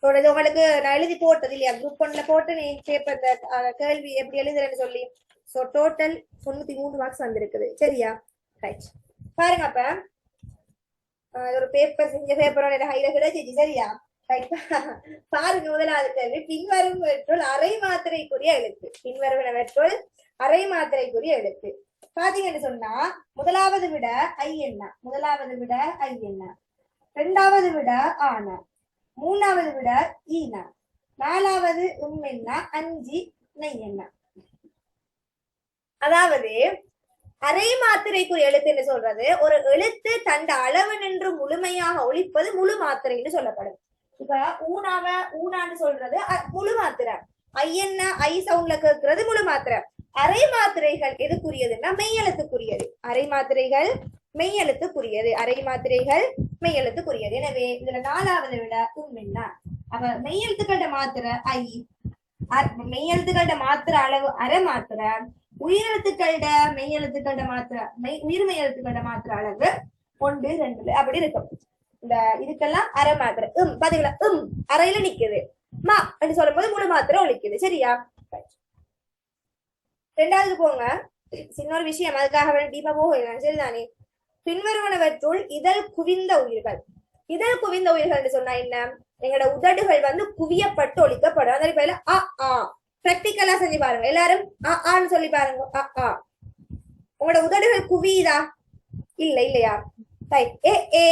உங்களுக்கு நான் எழுதி போட்டது இல்லையா, குரூப் ஒன்ல போட்டு நீ பேப்பர் கேள்வி எப்படி எழுதுறேன்னு சொல்லி. சோ டோட்டல் 93 மார்க்ஸ் வந்திருக்குது. சரியா? ரைட். பாருங்க அப்ப ஒரு பேப்பர் செஞ்ச பேப்பரோட ஹைல கிடைச்சிச்சு. சரியா? பாருங்க, முதலாவது கேள்வி. பின்வருவற்றுள் அரை மாத்திரைக்குரிய எழுத்து. பின்வருவனவற்றுள் அரை மாத்திரைக்குரிய எழுத்து பாத்தீங்கன்னு சொன்னா, முதலாவது விட ஐ என்ன, முதலாவது விட ஐ என்ன, இரண்டாவது விட ஆனா, மூணாவது விட ஈனா, நாலாவது என்ன, அஞ்சு நெய் என்ன. அதாவது அரை மாத்திரைக்குரிய எழுத்து என்று சொல்றது ஒரு எழுத்து தண்ட அளவு நின்று முழுமையாக ஒழிப்பது முழு மாத்திரைன்னு சொல்லப்படும். இப்ப ஊனான்னு சொல்றது முழு மாத்திரை, ஐயன்ன ஐ சவுண்ட்ல கேட்கிறது முழு மாத்திரை. அரை மாத்திரைகள் எதுக்குரியதுன்னா மெய்யெழுத்துக்குரியது. அரை மாத்திரைகள் மெய்யெழுத்துக்குரியது, அரை மாத்திரைகள் மெய்யெழுத்துக்குரியது. எனவே இதுல நாலாவது விட என்ன. அப்ப மெய்யெழுத்துக்களோட மாத்திரை ஐ, மெய்யெழுத்துக்களோட மாத்திரை அளவு அரை மாத்திரை, உயிரெழுத்துக்களோட மெய்யெழுத்துக்களோட மாத்திரை உயிர் மெய்யெழுத்துக்களோட மாத்திரை அளவு 1, 2 அப்படி இருக்கும். இந்த இதுக்கெல்லாம் அரை மாத்திரை. பாத்தீங்களா, அறையில நிக்குது. மா அப்படின்னு சொல்லும் போது முழு மாத்திரை ஒழிக்குது. சரியா? ரெண்டாவது போங்க, இன்னொரு விஷயம், அதுக்காக டீப்பா போக. சரிதானே? பின்வருவனவற்றுள் இதழ் குவிந்த உயிர்கள். இதழ் குவிந்த உயிர்கள் சொன்னா என்ன, எங்களோட உதடுகள் வந்து குவியப்பட்டு ஒழிக்கப்படும். அதே போல பிராக்டிக்கலா செஞ்சு பாருங்க எல்லாரும். ஆன்னு சொல்லி பாருங்க. உங்களோட உதடுகள் குவியுதா? இல்ல இல்லையா? ஏ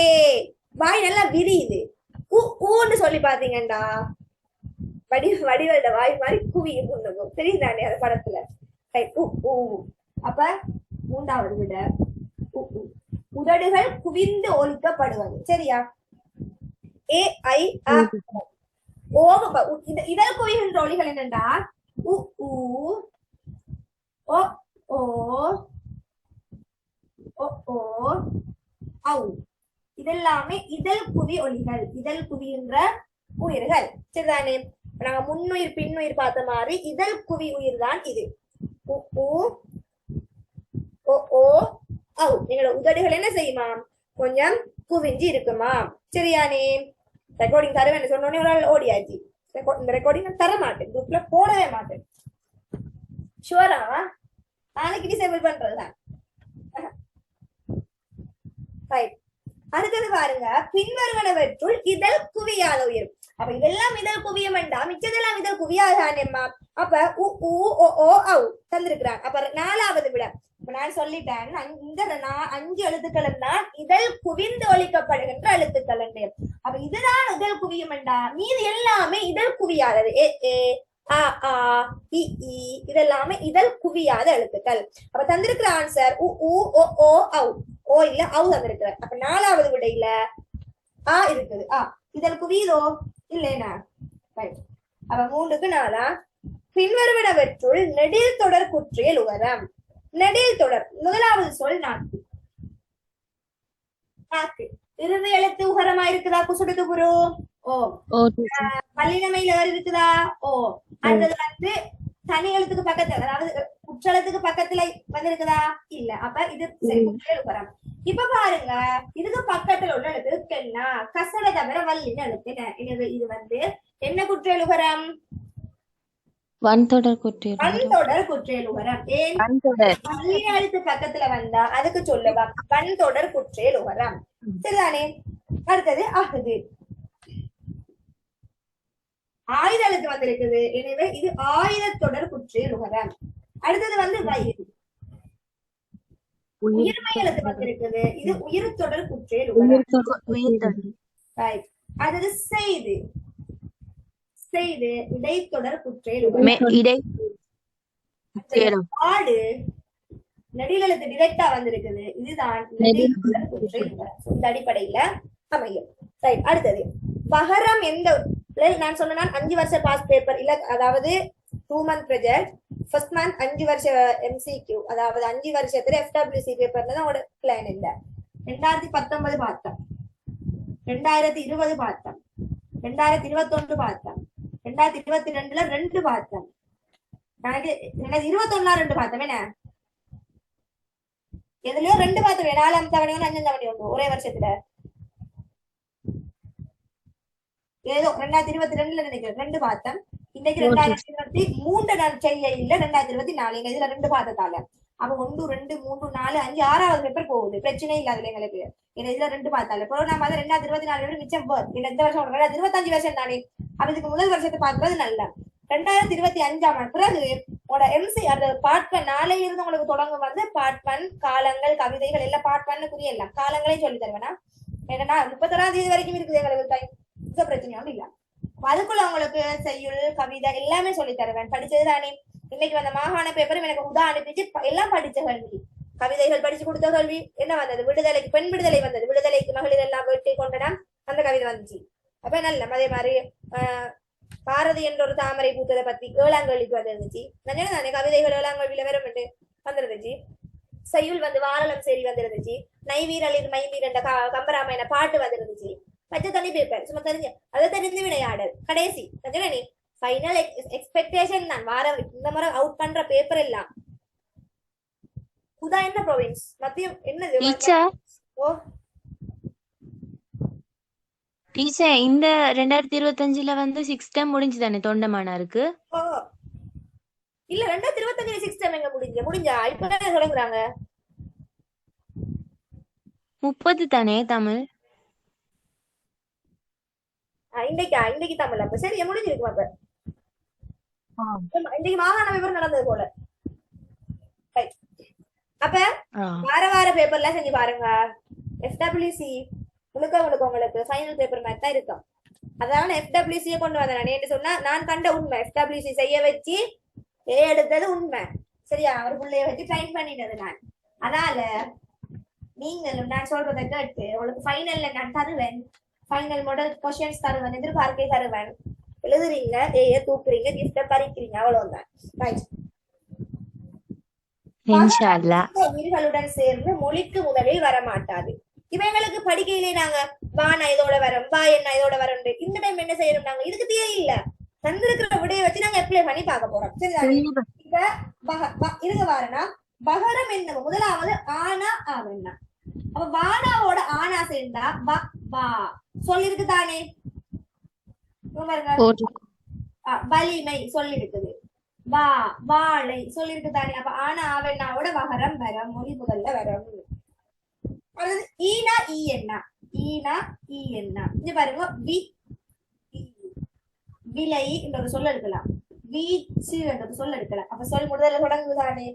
வாய் நல்லா விரியுது. ஊன்னு சொல்லி பாத்தீங்கண்டா வடிவல்ட வாய் மாதிரி குவியும். தெரியுதானே அந்த படத்துல? அப்ப மூன்றாவது விட உதடுகள் குவிந்து ஒழிக்கப்படுவது. சரியா? ஏ ஐ இதழ் குவிகின்ற ஒலிகள் என்னண்டா உ ஓ ஓ ஓ ஓ ஔ. இதெல்லாமே இதழ் குவி ஒலிகள், இதழ் குவிகின்ற உயிர்கள். சரிதானே? நாங்க முன்னுயிர் பின்னுயிர் பார்த்த மாதிரி இதழ் குவி உயிர் தான் இது. உ ஓ ஓ ஔ. எங்களோட உதடுகள் என்ன செய்யுமா, கொஞ்சம் குவிஞ்சு இருக்குமா. சரியானே? ரெக்கார்டிங் தருவேன் சொன்னோடனே ஒரு ஆள் ஓடியாச்சு. இந்த ரெக்கார்டிங் நான் தர மாட்டேன், குரூப்ல போடவே மாட்டேன். ஷுவரா? நாளைக்கு டிசேபிள் பண்றதுதான். அடுத்தது பாருங்க, பின்வருவனவற்றுள் இதழ் குவியாத உயிர். அப்ப இதெல்லாம் இதழ் குவியம் வேண்டாம், மிச்சதெல்லாம் இதழ் குவியாதானேம்மா. அப்ப உ ஓ ஓ ஔ தந்திருக்கிறான். அப்ப நாலாவது விட நான் சொல்லிட்டேன், இந்த 5 எழுத்துக்கள் தான் இதழ் குவிந்து ஒழிக்கப்படுகின்ற எழுத்துக்கள். அப்ப இதுதான் இதழ் குவியம் வேண்டா, மீது எல்லாமே இதழ் குவியாதது. ஏ இதெல்லாமே இதழ் குவியாத எழுத்துக்கள். அப்ப தந்திருக்கிற ஆன்சர் உ ஓ ஔ. ஓ இல்ல ஔ தந்திருக்கிற. அப்ப நாலாவது விடையில இருக்குது. இதழ் குவியதோ இல்லைனா? அப்ப 3க்கு 4. பின்வருவனவற்றுள் நெடில் தொடர் குற்றியல் உகரம். நெடில் தொடர், முதலாவது சொல் நாக்கு. நாக்கு இறுதி எழுத்து உகரமா இருக்குதா? குசுடுக்கு புரு ஓ. பல்லினமையில இருக்குதா? ஓ. அடுத்தது வந்து தனி எழுத்துக்கு பக்கத்துல, அதாவது குற்றெழுத்துக்கு பக்கத்துல வந்திருக்குதா? இல்ல. அப்ப இது குற்றியல் உகரம். இப்ப பாருங்க, இதுக்கு பக்கத்துல உள்ள எழுத்து என்ன? கசட தவிர வல்லின எழுத்து. எனவே இது வந்து என்ன குற்றியல் உகரம்? வன்தொடர் குற்றியல். வன்தொடர் குற்றியல் உகரம். ஏன் வல்லின எழுத்து பக்கத்துல வந்தா அதுக்கு சொல்லுவா வன்தொடர் குற்றியல் உகரம். சரிதானே? அடுத்தது அகுது. ஆயுத எழுத்து வந்திருக்குது, எனவே இது ஆயுத தொடர் குற்றியல் உகரம். அடுத்தது வந்து வயிறு. உயிர்மை எழுத்து வந்திருக்குது, இது உயிர் தொடர் குற்றியல் உகரம். அடுத்தது செய்து. செய்து இடைத்தொடர் குற்றியல் உகரம். ஆடு நெடிலெழுத்து டிரெக்டா வந்திருக்குது, இதுதான் நெடில் குற்றியல் உகரம். இந்த அடிப்படையில அமையும். ரைட். அடுத்தது பகரம். எந்த நான் சொன்னேன் 5 வருஷ பாஸ் பேப்பர் இல்ல, அதாவது 2 month ப்ராஜெக்ட், ஃபர்ஸ்ட் மந்த் 5 வருஷ எம்சிக்யூ, அதாவது 5 வருஷத்துல FWC பேப்பர்ல தான் உங்களோட பிளான் இல்ல. 2019 பார்த்தோம், 2020 பார்த்தோம், 2021 பார்த்தோம், 2022ல 2 பார்த்தோம், 2021 2 பார்த்தோம். என்ன எதுலயோ 2 பார்த்தோம். 4ஆம் தவணையும் 5ஆம் தவணையும் ஒரே வருஷத்துல. ஏதோ 2022 நினைக்கிறேன் 2 பார்த்தேன். இன்னைக்கு 2023 நான் செய்ய இல்ல 2024 இதுல 2 பார்த்ததால அப்ப 1 2 3 4 5 6வது பேப்பர் போகுது. பிரச்சனை இல்ல அதுல எங்களுக்கு. ஏன்னா இதுல 2 பார்த்தால கொரோனா மாதிரி 2024 மிச்சம் இந்த வருஷம் 2025 வருஷம் தானே. அப்ப இதுக்கு முதல் வருஷத்தை பார்க்கறது நல்ல 2025 பிறகு உங்களோட எம்சி அந்த பார்ட் 1 நாளையில இருந்து உங்களுக்கு தொடங்கும் வந்து பார்ட் 1 காலங்கள் கவிதைகள் எல்லாம் பார்ட் 1 குறிய எல்லாம் காலங்களையும் சொல்லி தருவேனா. ஏன்னா 31ஆம் தேதி வரைக்கும் இருக்குது எங்களுக்கு டைம். பிரச்சனையும் இல்ல. அதுக்குள்ள உங்களுக்கு செய்யுள் கவிதை எல்லாமே சொல்லி தருவேன். படிச்சது தானே. இன்னைக்கு வந்த மாகாண பேப்பரும் எனக்கு உதா அனுப்பிச்சு எல்லாம் படிச்ச கல்வி கவிதைகள் படிச்சு கொடுத்த கல்வி என்ன வந்தது விடுதலைக்கு பெண் விடுதலை வந்தது. விடுதலைக்கு மகளிர் எல்லாம் வெட்டி கொண்டனா அந்த கவிதை வந்துச்சு. அப்ப நல்ல அதே மாதிரி பாரதி என்ற ஒரு தாமரை பூத்ததை பத்தி ஏழாங்கல்விக்கு வந்துருந்துச்சு. தானே கவிதைகள் ஏழாங்கல்வியில வரும் வந்துருந்துச்சு. செய்யுள் வந்து வாரலம் சேரி வந்துருந்துச்சு. நைவீரலின் மைவீர் என்ற கம்பராமாயண பாட்டு வந்துருந்துச்சு. பச்சை தண்ணி பேப்பர் சும்மா தெரிஞ்ச அதை தெரிஞ்சு விளையாடல் கடைசி நீ ஃபைனல் எக்ஸ்பெக்டேஷன் தான் வார இந்த மாதிரி அவுட் பண்ற பேப்பர் எல்லாம். புதா என்ன ப்ரோவின்ஸ் மத்தியம் என்னது ஓ டீச்சர் இந்த 2025 வந்து 6 டைம் முடிஞ்சு தானே தொண்டமானாருக்கு. ஓ இல்ல 2025 6 டைம் எங்க முடிஞ்சா இப்ப தொடங்குறாங்க 30 தானே தமிழ். இன்னைக்கு தமிழ் அப்ப சரி முடிஞ்சிருக்கும். அப்ப இன்னைக்கு மாகாண பேப்பர் நடந்தது போல. அப்ப வார பேப்பர்ல செஞ்சு பாருங்க. FWC முழுக்க உங்களுக்கு ஃபைனல் பேப்பர் மாதிரி தான் இருக்கும். அதனால FWC கொண்டு வந்தேன் நான் சொன்னா நான் கண்ட உண்மை. FWC செய்ய வச்சு எடுத்தது உண்மை. சரியா அவர் பிள்ளைய வச்சு ட்ரைன் பண்ணிட்டது நான். அதனால நீங்களும் நான் சொல்றதை கேட்டு உங்களுக்கு ஃபைனல்ல நான் தருவேன். ஃபைனல் மாடல் क्वेश्चंस தருவேன். எதிர்பார்க்கை தருவேன். எழுதுறீங்க ஏய தூக்குறீங்க கிஃப்ட பறிக்கிறீங்க அவ்வளவுதான். ரைட். இன்ஷாஅல்லாஹ் உயிர்களுடன் சேர்ந்து மொழிக்கு முதலில் வர மாட்டாது. இவங்களுக்கு படிக்கையிலே நாங்க வானா இதோட வரோம் வா என்ன இதோட வரோம். இந்த டைம் என்ன செய்யணும் நாங்க இதுக்கு தேவை இல்ல தந்திருக்கிற விடையை வச்சு நாங்க அப்ளை பண்ணி பார்க்க போறோம். சரி இப்ப இருங்க வாரனா பகரம் என்ன முதலாவது ஆனா ஆவண்ணா. அப்ப வானாவோட ஆனா சேர்ந்தா வா சொல்லிருக்கு தானே. வலிமை சொல்லிருக்குது. வாழை சொல்லிருக்கு தானே. அப்ப ஆனா ஆவண்ணாவோட வகரம் வரம் மொழி முதல்ல வரும். ஈனா ஈ என்ன இங்க பாருங்க விலை என்ற ஒரு சொல்ல எடுக்கலாம். வீச்சு என்ற சொல்ல எடுக்கலாம். அப்ப சொல் முதல்ல தொடங்குது தானே.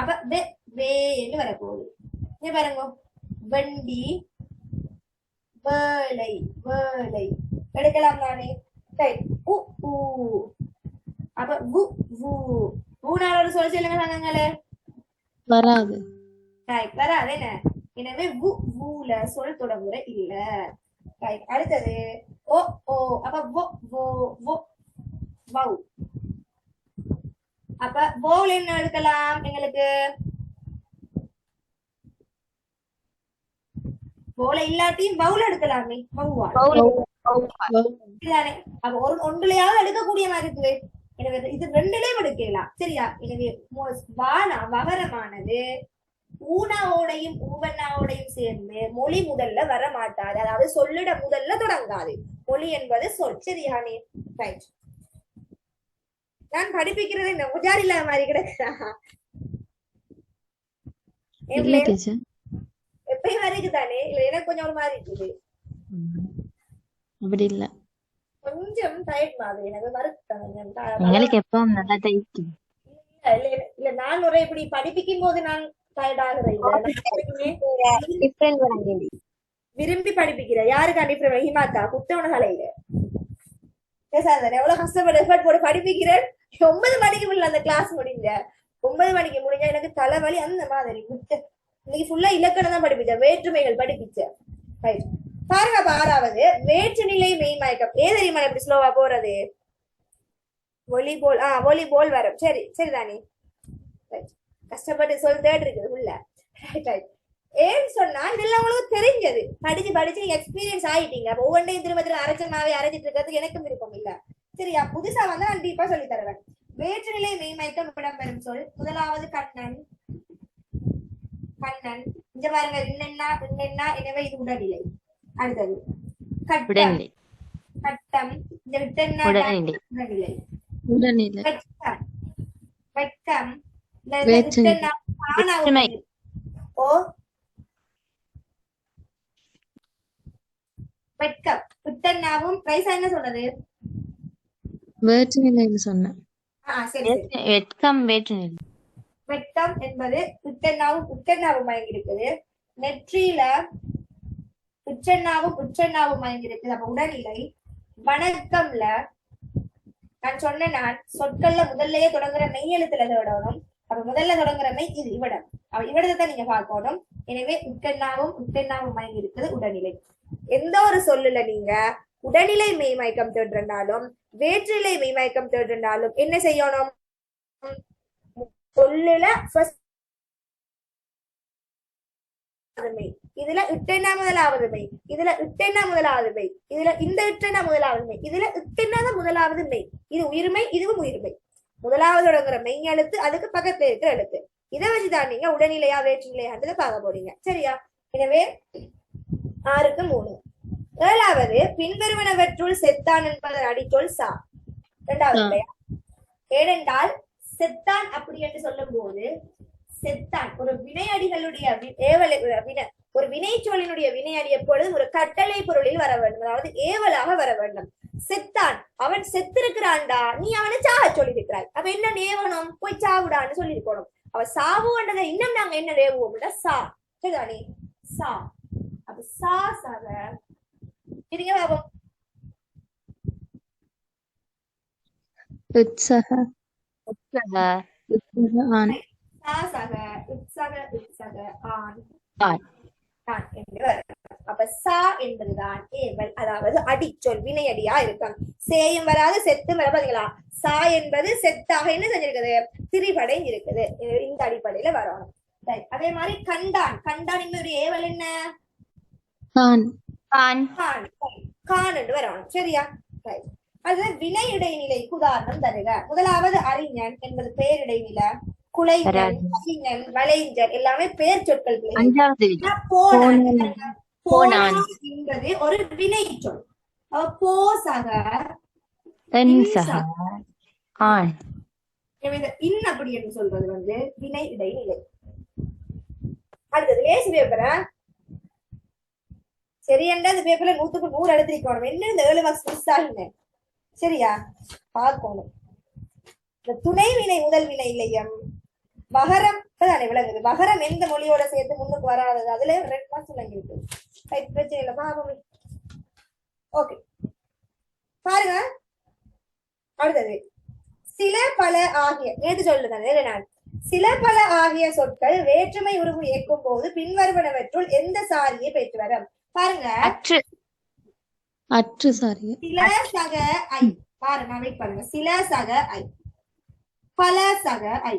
அப்ப வேன்னு வரப்போகுது. இங்க பாருங்க வண்டி வேலை எடுக்கலாம் தானே. அப்ப ஊனாரோட சொல் சொல்லுங்க சங்கங்களே வராது வராது என்ன. எனவே ஊல சொல் தொடங்குற இல்ல. அடுத்தது ஓ அப்ப அப்ப போல் என்ன எடுக்கலாம் எங்களுக்கு. போல இல்லாட்டியும் பவுல் எடுக்கலாமே. அப்ப ஒன்றுலையாவது எடுக்கக்கூடிய மாதிரி இருக்குது. எனவே இது ரெண்டுலயும் எடுக்கலாம். சரியா. எனவே வகரமானது ஊனாவோடையும் ஊவண்ணாவோடையும் சேர்ந்து மொழி முதல்ல வர மாட்டாது. அதாவது சொல்லிட முதல்ல தொடங்காது. மொழி என்பது சொல். சரியானே. ரைட். நான் படிப்பிக்கிறது என்ன உஜார் இல்லாத மாதிரி கிடக்குறா எப்பயும் வரைக்குதானே. இல்ல எனக்கு கொஞ்சம் ஒரு மாதிரி இருக்குது. அப்படி இல்ல கொஞ்சம் டயர்ட் மாதிரி எனக்கு வருத்தம். இல்ல நான் ஒரு இப்படி படிப்பிக்கும் போது நான் டயர்ட் ஆகுறேன். விரும்பி படிப்பிக்கிறேன். யாருக்கா டிஃபரெண்ட் ஹிமாக்கா குத்தவன தலையில பேசாத எவ்வளவு கஷ்டப்பட்டு எஃபர்ட் போட்டு படிப்பிக்கிறேன். 9 மணிக்கு முடியல அந்த கிளாஸ் முடிஞ்ச 9 மணிக்கு முடிஞ்சா எனக்கு தலைவலி அந்த மாதிரி. இன்னைக்கு ஃபுல்லா இலக்கணம் தான் படிப்பிச்சேன். வேற்றுமைகள் படிப்பிச்சேன். பாருங்க. 6வது வேற்றுநிலை மெய்மயக்கம். ஏன் தெரியுமா எப்படி ஸ்லோவா போறது. வாலிபால் வரும். சரி சரிதானே. கஷ்டப்பட்டு சொல் தேட் இருக்குது உள்ள. ஏன்னு சொன்னா இதெல்லாம் உங்களுக்கு தெரிஞ்சது. படிச்சு நீங்க எக்ஸ்பீரியன்ஸ் ஆயிட்டீங்க. அப்ப ஒவ்வொன்றையும் திரும்ப அரைச்சமாவே அரைச்சிட்டு இருக்கிறது எனக்கும் விருப்பம் இல்ல. சரியா. புதுசா வந்து நான் டீப்பா சொல்லி தருவேன். வேற்றுநிலை மெய்மயக்கம் இடம்பெறும் சொல். முதலாவது கண்ணன். இங்க பாருங்க இன்னென்னா எனவே இது உடல்நிலை. அடுத்தது கட்டம் உடல்நிலை கட்டம் இந்த விட்டு என்ன உடல்நிலை உடல்நிலை. உடல்நிலை வெட்கம் வெட்கம் இந்த வேற்றுமை. விட்டு என்ன ஆணாவும் வேற்றுமை. ஓ வெட்கம் விட்டன்னாவும் ரைசா என்ன சொல்றது? வேற்றுநிலைன்னு சொன்னேன். சரி சரி. வெட்கம் வேற்றுநிலை. வெட்கம் என்பது உட்டெண்ணாவும் மயங்கி இருக்குது. நெற்றியில உச்செண்ணாவும் மயங்கி இருக்குது. அப்ப உடல்நிலை. வணக்கம்ல நான் சொன்னேன், நான் சொற்கள்ல முதல்லயே தொடங்குற மெய் எழுத்துல தொடங்கணும். அப்ப முதல்ல தொடங்குற மெய் இது இவிடம். அவ இவிடத்தை நீங்க பார்க்கணும். எனவே உட்டெண்ணாவும் மயங்கி இருக்குது உடல்நிலை. எந்த ஒரு சொல்லுல நீங்க உடல்நிலை மெய்மயக்கம் தேடுறனாலும் வேற்றிலை மெய்மயக்கம் தேடுறனாலும் என்ன செய்யணும்? சொல்லுல மெய், இதுல இட்டெண்ணா முதலாவது மெய், இதுல இட்டெண்ணா முதலாவது மெய், இதுல இந்த இட்டெண்ணா முதலாவது மெய், இதுல இட்டெண்ணாத முதலாவது மெய். இது உயிர்மை, இதுவும் உயிர்மை. முதலாவது தொடங்குற மெய் எழுத்து, அதுக்கு பக்கத்துல இருக்கிற எழுத்து. இதை வச்சுதான் நீங்க உடல்நிலையா வேற்றுநிலையான்றதை பார்க்க போறீங்க. சரியா? எனவே 6க்கு 3. 7வது பின்வருவனவற்றுள் செத்தான் என்பதன் அடிச்சொல் சா. 2வது இல்லையா? ஏனென்றால் செத்தான் அப்படி என்று சொல்லும் போது செத்தான் ஒரு வினையடிகளுடைய ஒரு வினைச்சொல்லினுடைய வினையடி எப்பொழுதும் ஒரு கட்டளை பொருளில் வர வேண்டும், அதாவது ஏவலாக வர வேண்டும். செத்தான், அவன் செத்திருக்கிறான்டா, நீ அவனை சாக சொல்லியிருக்கிறாய். அப்ப என்ன நேவனம்? போய் சாவுடான்னு சொல்லியிருக்கணும். அவ சாவுன்றதை இன்னும் நாங்க என்ன நேவுவோம்டா சா. சரிதானே? சா. அப்ப சா சாக இருங்க பாபம். உற்சக உற்சக ஆண். சா சாக உற்சக ஆண் ஆண். என்று வரும். அப்ப சா என்பதுதான் ஏவல், அதாவது அடிச்சொல் வினையடியா இருக்கும். சேயும் வராது செத்தும் வர. பாத்தீங்களா? சா என்பது செத்தாக என்ன செஞ்சிருக்குது? திரிபடை இருக்குது. இந்த அடிப்படையில வரணும். அதே மாதிரி கண்டான். கண்டான் இன்னொரு ஏவல் என்ன? கான். கான். கான் என்று வரணும். சரியா? அது வினை இடைநிலைக்கு உதாரணம் தருக. முதலாவது அறிஞன் என்பது பெயர் இடைநிலை. குலைஞன், கவிஞன், வளைஞர் எல்லாமே பெயர் சொற்கள். போனான் என்பது ஒரு வினை சொல். போசக ஆண். இன் அப்படி என்று சொல்றது வந்து வினை இடைநிலை. அடுத்தது லேசி பேப்பரா சரியண்டா? இந்த பேப்பர்ல 100க்கு 100 எடுத்திருக்கணும். என்ன இந்த 7 மார்க்ஸ் மிஸ் ஆகினேன். சரியா? பார்க்கணும். இந்த துணை வினை முதல் வினை இல்லையம் மகரம் தானே விளங்குது. மகரம் எந்த மொழியோட சேர்த்து முன்னுக்கு வராதது, அதுல 2 மார்க்ஸ் விளங்கி இருக்கு. பிரச்சனை இல்லை. பாபமே ஓகே பாருங்க. அடுத்தது சில பல ஆகிய நேற்று சொல்லுங்க. நான் சில பல ஆகிய சொற்கள் வேற்றுமை உருவு இயக்கும் போது பின்வருவனவற்றுள் எந்த சாரியை பெற்று வரும்? பாருங்க. அற்று சாரி. சில சக ஐ. பாருங்க, வெயிட் பண்ணுங்க. சில சக ஐ, பல சக ஐ.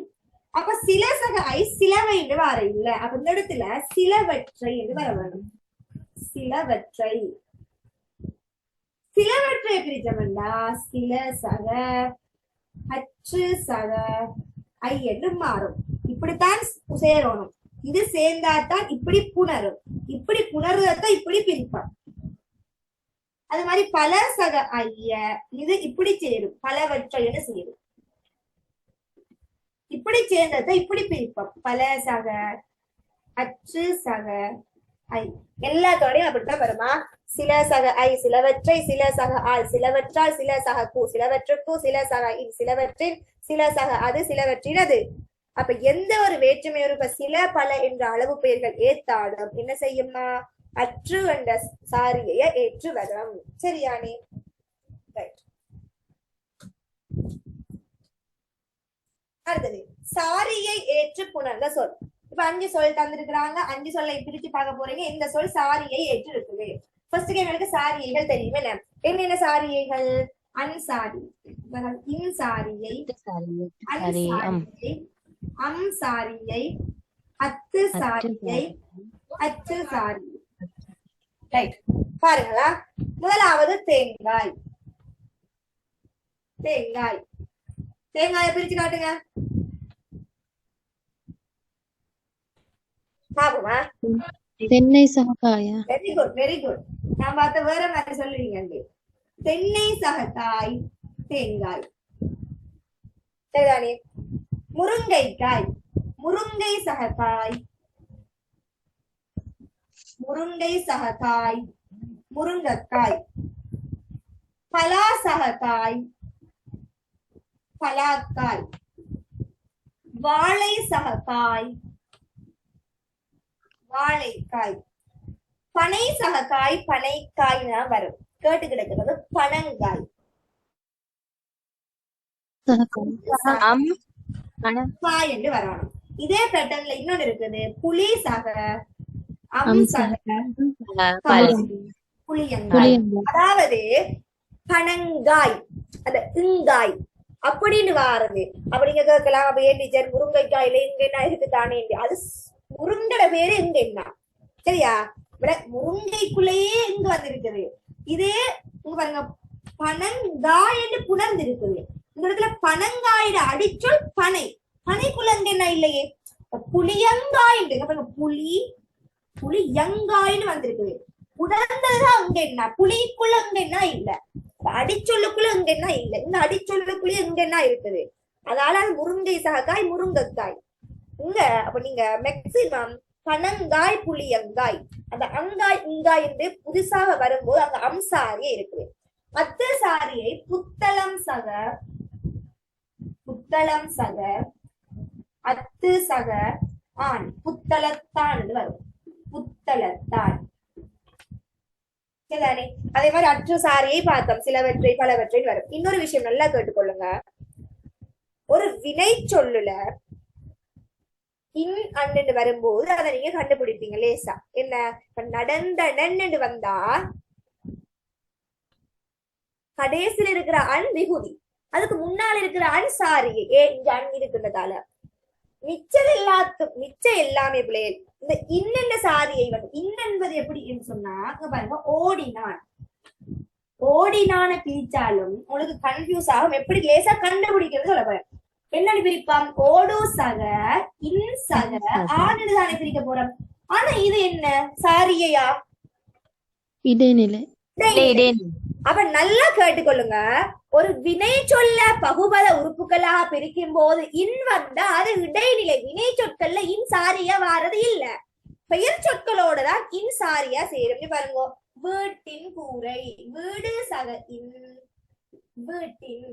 அப்ப சில சக ஐ சிலவை என்று வர இல்ல. அப்ப இந்த இடத்துல சிலவற்றை என்று வர வேண்டும். சிலவற்றை பிரிச்சவன்டா சில சக அற்று சக ஐ என்று மாறும். இப்படித்தான் சேரணும். இது சேர்ந்தாதான் இப்படி புணரும். இப்படி புணர்றதான் இப்படி பிரிப்பான். அது மாதிரி பல சக ஐய இது இப்படி சேரும். பலவற்றை சேரும். இப்படி சேர்ந்ததை இப்படி பிரிப்போம். பல சக அற்று சக ஐ எல்லாத்தோடையும் அப்படித்தான் வருமா? சில சக ஐ சிலவற்றை, சில சக ஆள் சிலவற்றால், சில சக கூ சிலவற்றுக்கு, சில சக இன் சிலவற்றின், சில சக அது சிலவற்றின் அது. அப்ப எந்த ஒரு வேற்றுமை ஒரு சில பல என்ற அளவு பெயர்கள் ஏத்தாடும் என்ன செய்யுமா? அற்று என்ற சாரியை ஏற்று வரும். சரியானே? அடுத்தது சாரியை ஏற்று புணர்ந்த சொல். இப்ப 5 சொல் தந்திருக்கிறாங்க. 5 சொல்லை பிரிச்சு பார்க்க போறீங்க. இந்த சொல் சாரியை ஏற்று இருக்குது. ஃபர்ஸ்ட் எங்களுக்கு சாரியைகள் தெரியும். என்னென்ன சாரியைகள்? அன்சாரி, இன்சாரியை, அன்சாரியை, அம் சாரியை, அத்து சாரியை, அச்சு சாரியை. ரைட், பாருங்களா. முதலாவது தேங்காய். தேங்காய் தேங்காயை பிரிச்சு காட்டுங்க. பாப்போமா? தென்னை சககாயா. Very good very good. நான் பார்த்த வேற மாதிரி சொல்லுவீங்க அங்கே. தென்னை சகக்காய் தேங்காய். சரிதானே? முருங்கைக்காய் முருங்கை சகக்காய் முருங்கை சகக்காய் முருங்கைக்காய். பலா சகக்காய் பலாக்காய். வாழை சகக்காய் வாழைக்காய். பனை சகக்காய் பனைக்காய்னா வரும். கேட்டு கிடக்கிறது பனங்காய். சககாய். அம் அன காய் என்று வரணும். இதே பேட்டர்ன்ல இன்னொன்னு இருக்குது. புளி சக அம் அம் சக பல் புளியங்காய். புளியங்காய். அதாவது பனங்காய் அந்த இங்காய் அப்படின்னு வாருது. அப்படிங்க கேட்கலாம். அப்ப ஏன் டீச்சர் முருங்கைக்காயில இங்க என்ன இருக்கு தானே? அது முருங்கட பேரு இங்க என்ன சரியா? முருங்கைக்குள்ளேயே இங்க வந்திருக்குது. இதே இங்க பாருங்க பனங்காய் என்று புணர்ந்து இருக்குது. இந்த இடத்துல பனங்காயோட அடிச்சொல் பனை. பனைக்குள்ள இங்க என்ன இல்லையே? புளியங்காய் புளி புளியங்காய்னு வந்திருக்குது. புணர்ந்ததுதான் இங்க என்ன? புளிக்குள்ள இங்க என்ன இல்ல, அடிச்சொல்லுக்குள்ள இங்க என்ன இல்ல, இந்த அடிச்சொல்லுக்குள்ளே இங்க என்ன இருக்குது. அதனால அது முருங்கை சகக்காய் முருங்கைக்காய். இங்க அப்ப நீங்க மேக்சிமம் பனங்காய் புளியங்காய் அந்த அங்காய் இங்காய் என்று புதுசாக வரும்போது அங்க அம்சாரியே இருக்குது. அத்து சாரியை புத்தளம் சக அத்து சக ஆண் புத்தளத்தான் வரும். புத்தளத்தான். சரிதானே? அதே மாதிரி அற்று சாரியை பார்த்தோம். சிலவற்றை பலவற்றை வரும். இன்னொரு விஷயம் நல்லா கேட்டுக்கொள்ளுங்க. ஒரு வினை சொல்லுல இன் அண்ணு வரும்போது அதை நீங்க கண்டுபிடிப்பீங்க லேசா. என்ன நடந்தனன்னு வந்தா கடைசியில் இருக்கிற அன் விகுதி, அதுக்கு முன்னால் இருக்கிற அன் சாரியை இங்க அன் இருக்கின்றதால மிச்சம் எல்லாமே பிள்ளைகள் இந்த இன்னென்ன சாரியை வந்து இன் என்பது எப்படி சொன்னா பாருங்க ஓடினான பிரிச்சாலும் உங்களுக்கு கன்ஃபியூஸ் ஆகும். எப்படி லேசா கண்டுபிடிக்கிறது சொல்ல போறேன். என்னன்னு பிரிப்பாம்? ஓடு சக இன் சக ஆடு தானே பிரிக்க போறோம். ஆனா இது என்ன சாரியையா? இடைநிலை. அப்ப நல்லா கேட்டுக்கொள்ளுங்க. ஒரு வினை சொல்ல பகுபத உறுப்புகளாக பிரிக்கும் போது இன் வந்தா அது இடைநிலை. வினை சொற்கள்ல இன் சாரியா வாரது இல்ல. பெயர் சொற்களோட தான் இன் சாரியா சேரும். பாருங்க, வீட்டின் கூரை வீடு சக இன் வீட்டின்.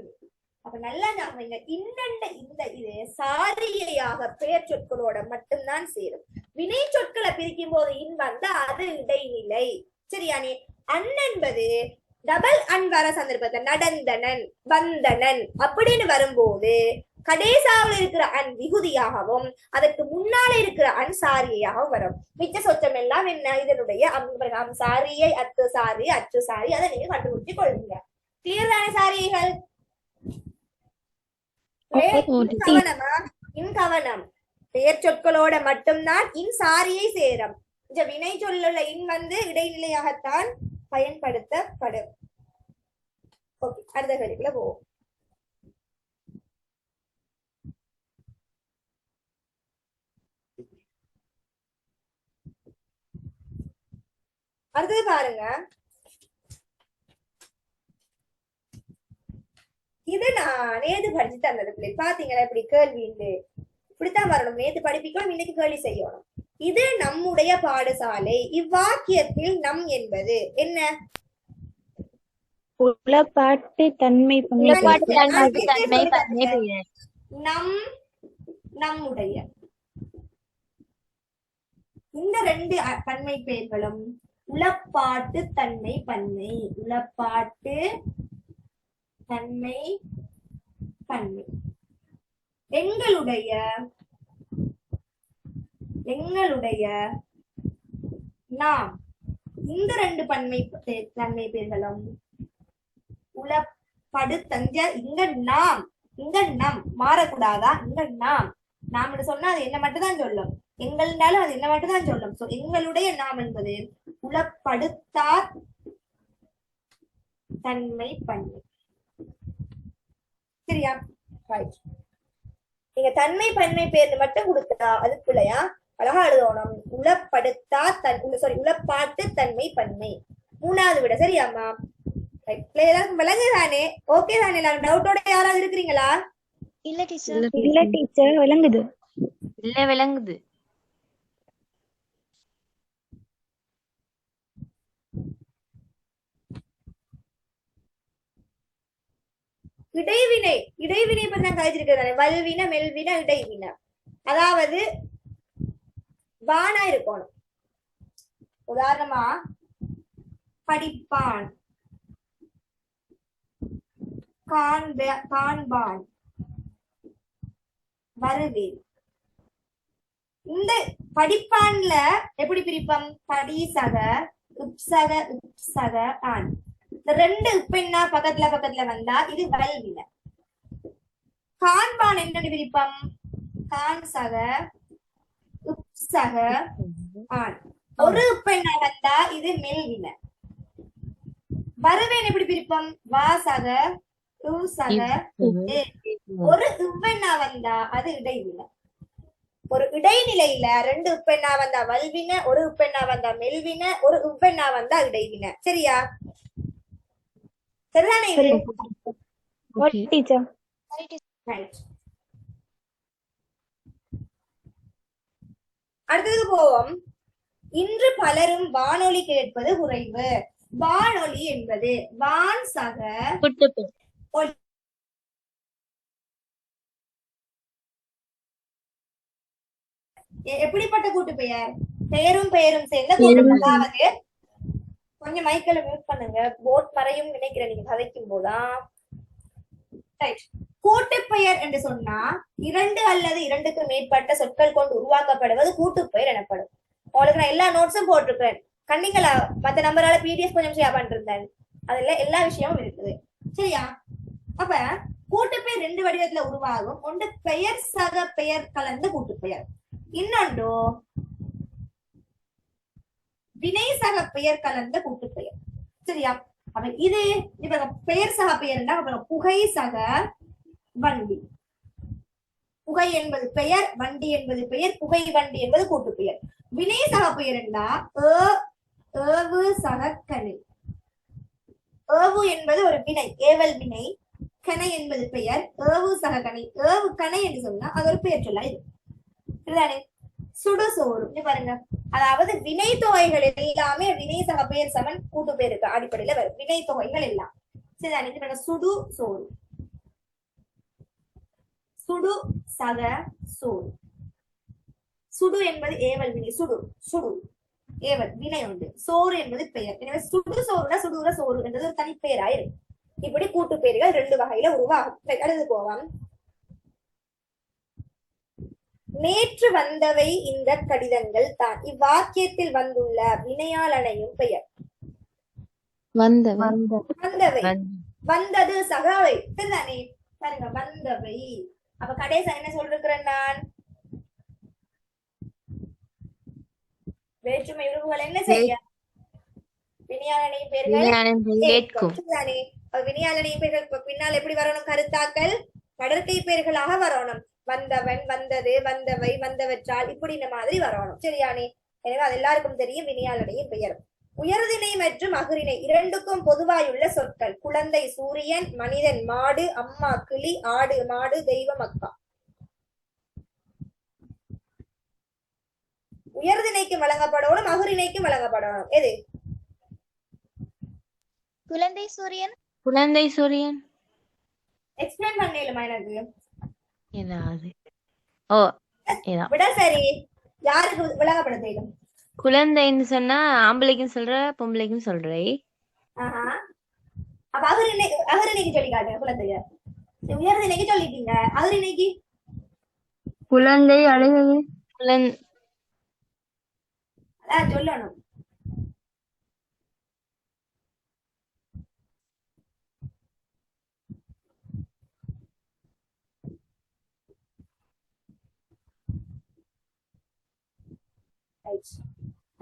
அப்ப நல்லா ஞாபகம், இந்த இது சாரியையாக பெயர் சொற்களோட மட்டும்தான் சேரும். வினை சொற்களை பிரிக்கும் போது இன் வந்தா அது இடைநிலை. சரியானே? அன் என்பது டபுள் அன் வர சந்தர்ப்பத்தை நடந்தனன் வந்தனன் அப்படின்னு வரும்போது கடைசாவில் இருக்கிற அன் விகுதியாகவும் அதற்கு முன்னால இருக்கிற அன் சாரியையாகவும் வரும். மிச்ச சொச்சம் எல்லாம் என்ன? இதனுடைய அம் சாரியை அத்து சாரி அச்சு சாரி அதை நீங்க கண்டுபிடிச்சு கொள்ளுங்க. கிளியர் தானே சாரியைகள்? கவனமா? இன் கவனம். பெயர் சொற்களோட மட்டும்தான் இன் சாரியை சேரும். இந்த வினை சொல்லுள்ள இன் வந்து இடைநிலையாகத்தான் பயன்படுத்தப்படும். ஓகே, அடுத்த கேள்விக்குள்ள போவோம். அடுத்தது பாருங்க. இது நான் நேத்து படிச்சு தந்தது பிள்ளை. பாத்தீங்களா இப்படி கேள்வி இப்படித்தான் வரணும். நேத்து படிப்பிக்கணும், இன்னைக்கு கேள்வி செய்யணும். இது நம்முடைய பாடசாலை. இவ்வாக்கியத்தில் நம் என்பது என்ன? உளப்பாட்டு தன்மை நம் நம்முடைய இந்த ரெண்டு பன்மை பெயர்களும் உளப்பாட்டு தன்மை பன்மை. உளப்பாட்டு தன்மை பன்மை. எங்களுடைய நாம் இந்த ரெண்டு தன்மை பெயர்களும் உளப்படு தஞ்ச. இங்க நம் மாறக்கூடாதா? இங்க நாம் சொன்னா அது என்ன மட்டும் தான் சொல்லும். எங்கள்னாலும் அது என்ன மட்டும் தான் சொல்லும். சோ எங்களுடைய நாம் என்பது உளப்படுத்தா தன்மை பன்மை. சரியா? ரைட். நீங்க தன்மை பன்மை பேர் மட்டும் கொடுத்தா அது பிள்ளையா? அழகா எழுதணும். உளப்படுத்தா உளப்பாட்டு தன்மை பன்மை. மூணாவது விட சரியாம்மா? எல்லாருக்கும் விளங்கு தானே? ஓகே தானே? எல்லாரும் டவுட்டோட யாராவது இருக்கிறீங்களா? இல்ல டீச்சர் விளங்குது. இல்ல விளங்குது. இடைவினை பத்தி நான் கழிச்சிருக்கிறேன். வல்வின மெல்வின இடைவின. அதாவது பானா இருக்கணும். உதாரணமா படிப்பான், காண்பான், வருவேன். இந்த படிப்பான்ல எப்படி பிரிப்போம்? படிசக, உப்சக, உப்சக, ஆண். இந்த ரெண்டு உப்பெண்ணா பக்கத்துல வந்தா இது வல்வின. காண்பான் என்னன்னு பிரிப்போம்? காண்சக, உப்சக, ஆண். ஒரு உப்பெண்ணா வந்தா இது மெல்வின. வருவேன் எப்படி பிரிப்போம்? வாசக, உசக, ஒரு உப்பெண்ணா வந்தா அது இடைவின. ஒரு இடைநிலையில ரெண்டு உப்பெண்ணா வந்தா வல்வின, ஒரு உப்பெண்ணா வந்தா மெல்வின, ஒரு உப்பெண்ணா வந்தா இடைவின. சரியா? சரிதானே இது? Teacher right. அடுத்ததுக்கு போவோம். இன்று பலரும் வானொலி கேட்பது குறைவு. வானொலி என்பது வான் சக ஒலி. எப்படிப்பட்ட கூட்டு பெயர்? பெயரும் சேர்ந்த கூட்டு. அதாவது கொஞ்சம் மைக்கேல மியூட் பண்ணுங்க. போட் மறையும் நினைக்கிறேன் நீங்க கதைக்கும் போதா. கூட்டுப்பெயர் என்று சொன்னா இரண்டு அல்லது இரண்டுக்கு மேற்பட்ட சொற்கள் கொண்டு உருவாக்கப்படுவது கூட்டுப்பெயர் எனப்படும். உங்களுக்கு நான் எல்லா நோட்ஸும் போட்டிருக்கேன். கண்டிங்களா? மத்த நம்பரால பிடிஎஃப் கொஞ்சம் ஷேர் பண்ணிருந்தேன். அதுல எல்லா விஷயமும் இருக்குது. சரியா? அப்ப கூட்டுப்பெயர் ரெண்டு வடிவத்துல உருவாகும். ஒன்று பெயர் சக பெயர் கலந்த கூட்டுப்பெயர், இன்னொன்று வினை சக பெயர் கலந்த கூட்டுப்பெயர். சரியா? அப்ப இது இப்ப பெயர் சக பெயர்னா புகை சக வண்டி. புகை என்பது பெயர், வண்டி என்பது பெயர், புகை வண்டி என்பது கூட்டுப்பெயர். வினை சக பெயர் என்றா ஏவு சக கனை. ஏவு என்பது ஒரு வினை, ஏவல் வினை. கனை என்பது பெயர், ஏவு சக கனை. ஏவு கனை என்று சொன்னா அது ஒரு பெயர் சொல்லா. இது சுடுசோறு பாருங்க. அதாவது வினை தொகைகள் எல்லாமே வினை சக பெயர் சமன் கூட்டு பெயருக்கு அடிப்படையில வரும். வினை தொகைகள் எல்லாம் சரிதானே? சுடு சோறு, சுடு சக சோறு. சுடு என்பது ஏவல் வினை. சுடு சுடு ஏவல் வினை உண்டு. சோறு என்பது பெயர். எனவே சுடு சோறுனா சுடுற சோறு என்றது ஒரு தனிப்பெயராயிரும். இப்படி கூட்டு பெயர்கள் ரெண்டு வகையில உருவாகும். அடுத்து போவோம். நேற்று வந்தவை இந்த கடிதங்கள் தான். இவ்வாக்கியத்தில் வந்துள்ள வினையால் அணையும் பெயர். வந்தவை, வந்தது சகாவை. சரிதானே? பாருங்க, வந்தவை. அப்ப கடைசி என்ன சொல்றேன் நான்? வேற்றுமை உறவுகள் என்ன செய்ய? வினையால் அணையும் பெயர்கள் சரிதானே? வினையால் அணையும் பெயர்கள் பின்னால் எப்படி வரணும்? கருத்தாக்கள் கடற்கை பெயர்களாக வரணும். வந்தவன், வந்தது, வந்தவை, வந்தவற்றால், இப்படி இந்த மாதிரி வரணும். சரியானே? எனவே அது எல்லாருக்கும் தெரியும் வினையாளனையும் பெயர். உயர்திணை மற்றும் அகுரிணை இரண்டுக்கும் பொதுவாயுள்ள சொற்கள். குழந்தை சூரியன், மனிதன் மாடு, அம்மா கிளி, ஆடு மாடு, தெய்வம் அக்கா. உயர்திணைக்கு வழங்கப்படணும், அகுரிணைக்கு வழங்கப்படணும். எது? குழந்தை சூரியன். குழந்தை சூரியன் எக்ஸ்பிளைன் பண்ணேலுமா எனக்கு? ஏதாவது ஓ விட சரி. யாருக்கு விளங்கப்பட தெரியும்? குழந்தைன்னு சொன்னா ஆம்பளைக்கும் சொல்ற, பொம்பளைக்கும் சொல்றே. அப்ப அகரிணைக்கு சொல்லி காட்டுங்க. குழந்தைய உயர்திணைக்கு சொல்லிட்டீங்க. அகரிணைக்கு குழந்தை அழகு அதான் சொல்லணும்.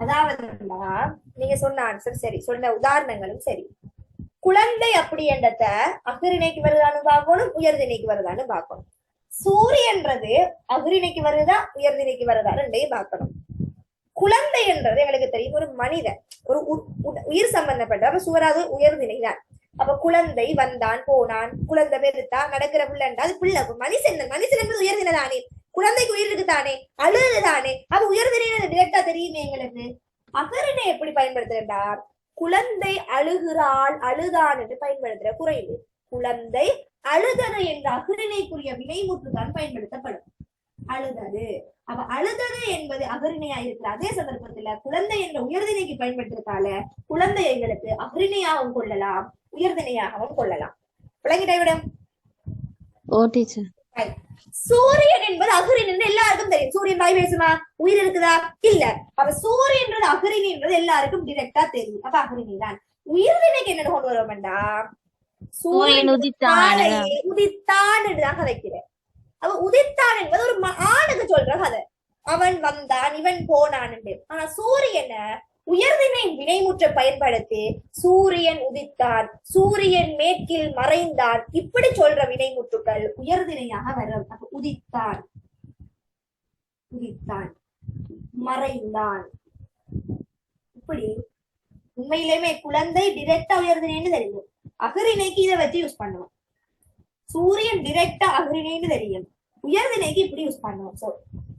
அதாவது நீங்க சொன்ன ஆன்சர் சரி, சொன்ன உதாரணங்களும் சரி. குழந்தை அப்படி என்றத அகரிணைக்கு வருதான்னு பார்க்கணும், உயர்திணைக்கு வருதான்னு பார்க்கணும். சூரியன்றது அகிரிணைக்கு வருதா உயர்திணைக்கு வருதா ரெண்டையும் பார்க்கணும். குழந்தை என்றது எங்களுக்கு தெரியும் ஒரு மனிதன், ஒரு உயிர் சம்பந்தப்பட்ட அப்ப சூறாது உயர்திணை தான். அப்ப குழந்தை வந்தான் போனான், குழந்தை பெருத்தா நடக்கிற பிள்ளைண்டா அது பிள்ளை. மனுஷன் என்பது உயர்திணை தானே, குழந்தைக்கு உயிர் இருக்கு தானே, அழுது தானே. அப்ப உயர்திணை டிரெக்டா தெரியுமே எங்களுக்கு. அகரிணை எப்படி பயன்படுத்துறா, குழந்தை அழுகிறாள் அழுதான் என்று பயன்படுத்துற குறைவு. குழந்தை அழுதது என்ற அகரிணைக்குரிய வினைமுற்றுதான் பயன்படுத்தப்படும். அழுதது. அப்ப அழுதது என்பது அகரிணையா இருக்கிற அதே சந்தர்ப்பத்துல குழந்தை என்ற உயர்திணைக்கு பயன்படுத்துறதால குழந்தைகளுக்கு அகரிணையாகவும் கொள்ளலாம் உயர்திணையாகவும் கொள்ளலாம். விளங்கிட்டா விட? சூரியன் என்பது அகரிணை எல்லாருக்கும் தெரியும். சூரியன் வாய் பேசுமா, உயிர் இருக்குதா? இல்ல. அப்ப சூரியன்றது அகரிணைன்றது எல்லாருக்கும் டிரெக்டா தெரியும். அப்ப அகரிணை தான். உயிர்திணைக்கு என்ன கொண்டு வருவோம்டா, சூரியன் உதித்தான் என்றுதான் கதைக்கிறேன். அவ உதித்தான் என்பது ஒரு ஆணுக்கு சொல்ற கதை. அவன் வந்தான் இவன் போனான் என்று. ஆனா சூரியனை உயர்திணை வினைமுற்ற பயன்படுத்தி சூரியன் உதித்தான், சூரியன் மேற்கில் மறைந்தான், இப்படி சொல்ற வினைமுற்றுக்கள் உயர்திணையாக வரும். அப்ப உதித்தான், உதித்தான், மறைந்தான். இப்படி உண்மையிலுமே குழந்தை டிரெக்டா உயர்திணைன்னு தெரியும். அகரிணைக்கு இதை வச்சு யூஸ் பண்ணுவோம். சூரியன் டிரெக்டா அகரிணைன்னு தெரியும், உயர்திணைக்கு இப்படி யூஸ் பண்ணுவோம். சோ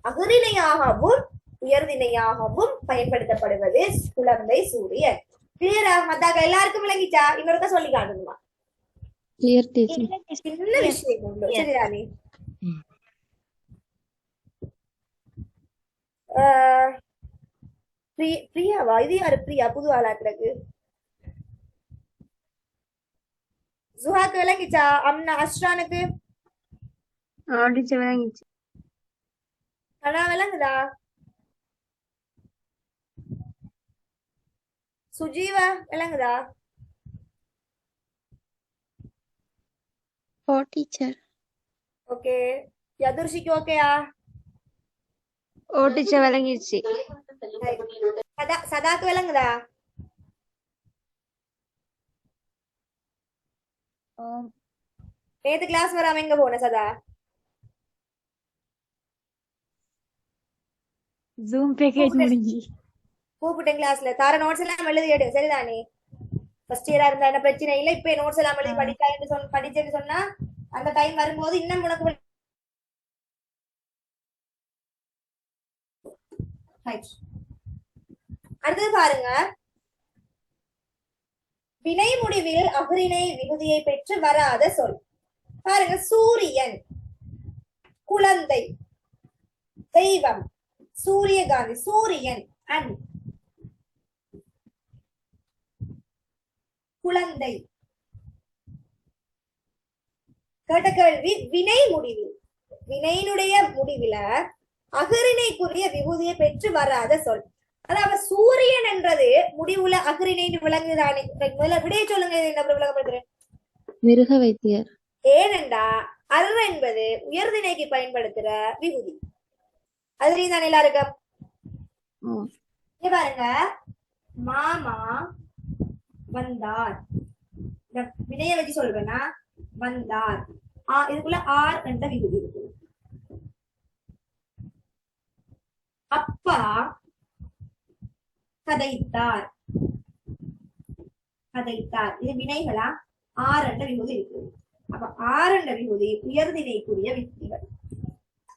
அகரிணையாகவும் உயர்திணையாகவும் பயன்படுத்தப்படுவது குழந்தை சூரியன். கிளியரா? மத்தாக எல்லாருக்கும் விளங்கிச்சா? இன்னொருக்க சொல்லி காட்டுமா? சின்ன விஷயம் உண்டு. சரிதானே? பிரியாவா? இது யாரு பிரியா? புது ஆளாக்குறதுக்கு ஜுஹாக்கு விளங்கிச்சா? அம்னா அஸ்ரானுக்கு விளங்கிச்சு. ஆனா விளங்குதா? சுஜீவா விளங்குதா? டீச்சர். ஓகே. யதுர்ஷிக்கு ஓகேயா? டீச்சர் விளங்கிடுச்சு. சதாக்கு விளங்குதா? நேத்து கிளாஸ் வராம எங்க போன சதா? ஜூம் பேக்கேஜ் முடிஞ்சு கூப்பிட்டேன் கிளாஸ்ல. தார நோட்ஸ் எல்லாம் எழுதி எடு. சரிதானே? ஃபர்ஸ்ட் இயரா இருந்தா என்ன பிரச்சனை இல்ல. இப்ப நோட்ஸ் எல்லாம் எழுதி படிச்சேன்னு சொன்னா அந்த டைம் வரும்போது இன்னும் உனக்கு அடுத்தது பாருங்க. வினை முடிவில் அகரிணை விகுதியை பெற்று வராத சொல். பாருங்க, சூரியன், குழந்தை, தெய்வம், சூரியகாந்தி, சூரியன் அண்ட் குழந்தை. கேட்ட கேள்வி, வினை முடிவில், வினையினுடைய முடிவுல அகரிணைக்குரிய விகுதியை பெற்று வராத சொல். அதாவது சூரியன் என்றது முடிவுல அகரிணை விளங்குதானே? முதல்ல விடைய சொல்லுங்க. என்ன விளக்கப்படுத்துறேன்? மிருக வைத்தியர். ஏனென்றா அர் என்பது உயர்திணைக்கு பயன்படுத்துற விகுதி. அதுலயும் தானே எல்லாருக்கும் பாருங்க. மாமா வந்தார், வினைய வச்சு சொல்றேன்னா வந்தார். இதுக்குள்ள ஆர் என்ற விகுதி இருக்கு. அப்பா கதைத்தார், கதைத்தார். இது வினைகளா? ஆர் என்ற விகுதி இருக்கு. அப்ப ஆர் என்ற விகுதி உயர்திணைக்குரிய விகுதிகள்.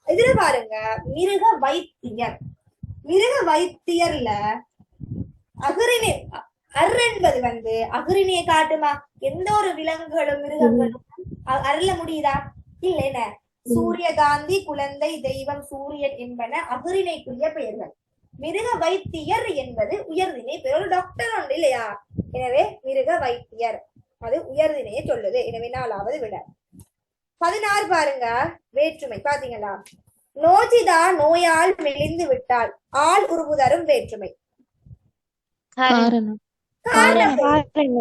இதுல பாருங்க, மிருக வைத்தியர். மிருக வைத்தியர்ல அகரிணை அர் என்பது அகரிணையை காட்டுமா? எந்த ஒரு விலங்குகளும் மிருகங்களும் அருள முடியுதா? இல்ல. என்ன? சூரியகாந்தி, குழந்தை, தெய்வம், சூரியன் என்பன அகரிணைக்குரிய பெயர்கள். மிருக வைத்தியர் என்பது உயர்திணை பெயர். ஒரு டாக்டர் உண்டு இல்லையா? எனவே மிருக வைத்தியர் அது உயர்திணையை சொல்லுது. எனவே 4வது விட. 16 பாருங்க, வேற்றுமை. பாத்தீங்களா? நோஜிதா நோயால் மெலிந்து விட்டால். ஆள் உருவுதரும் வேற்றுமை.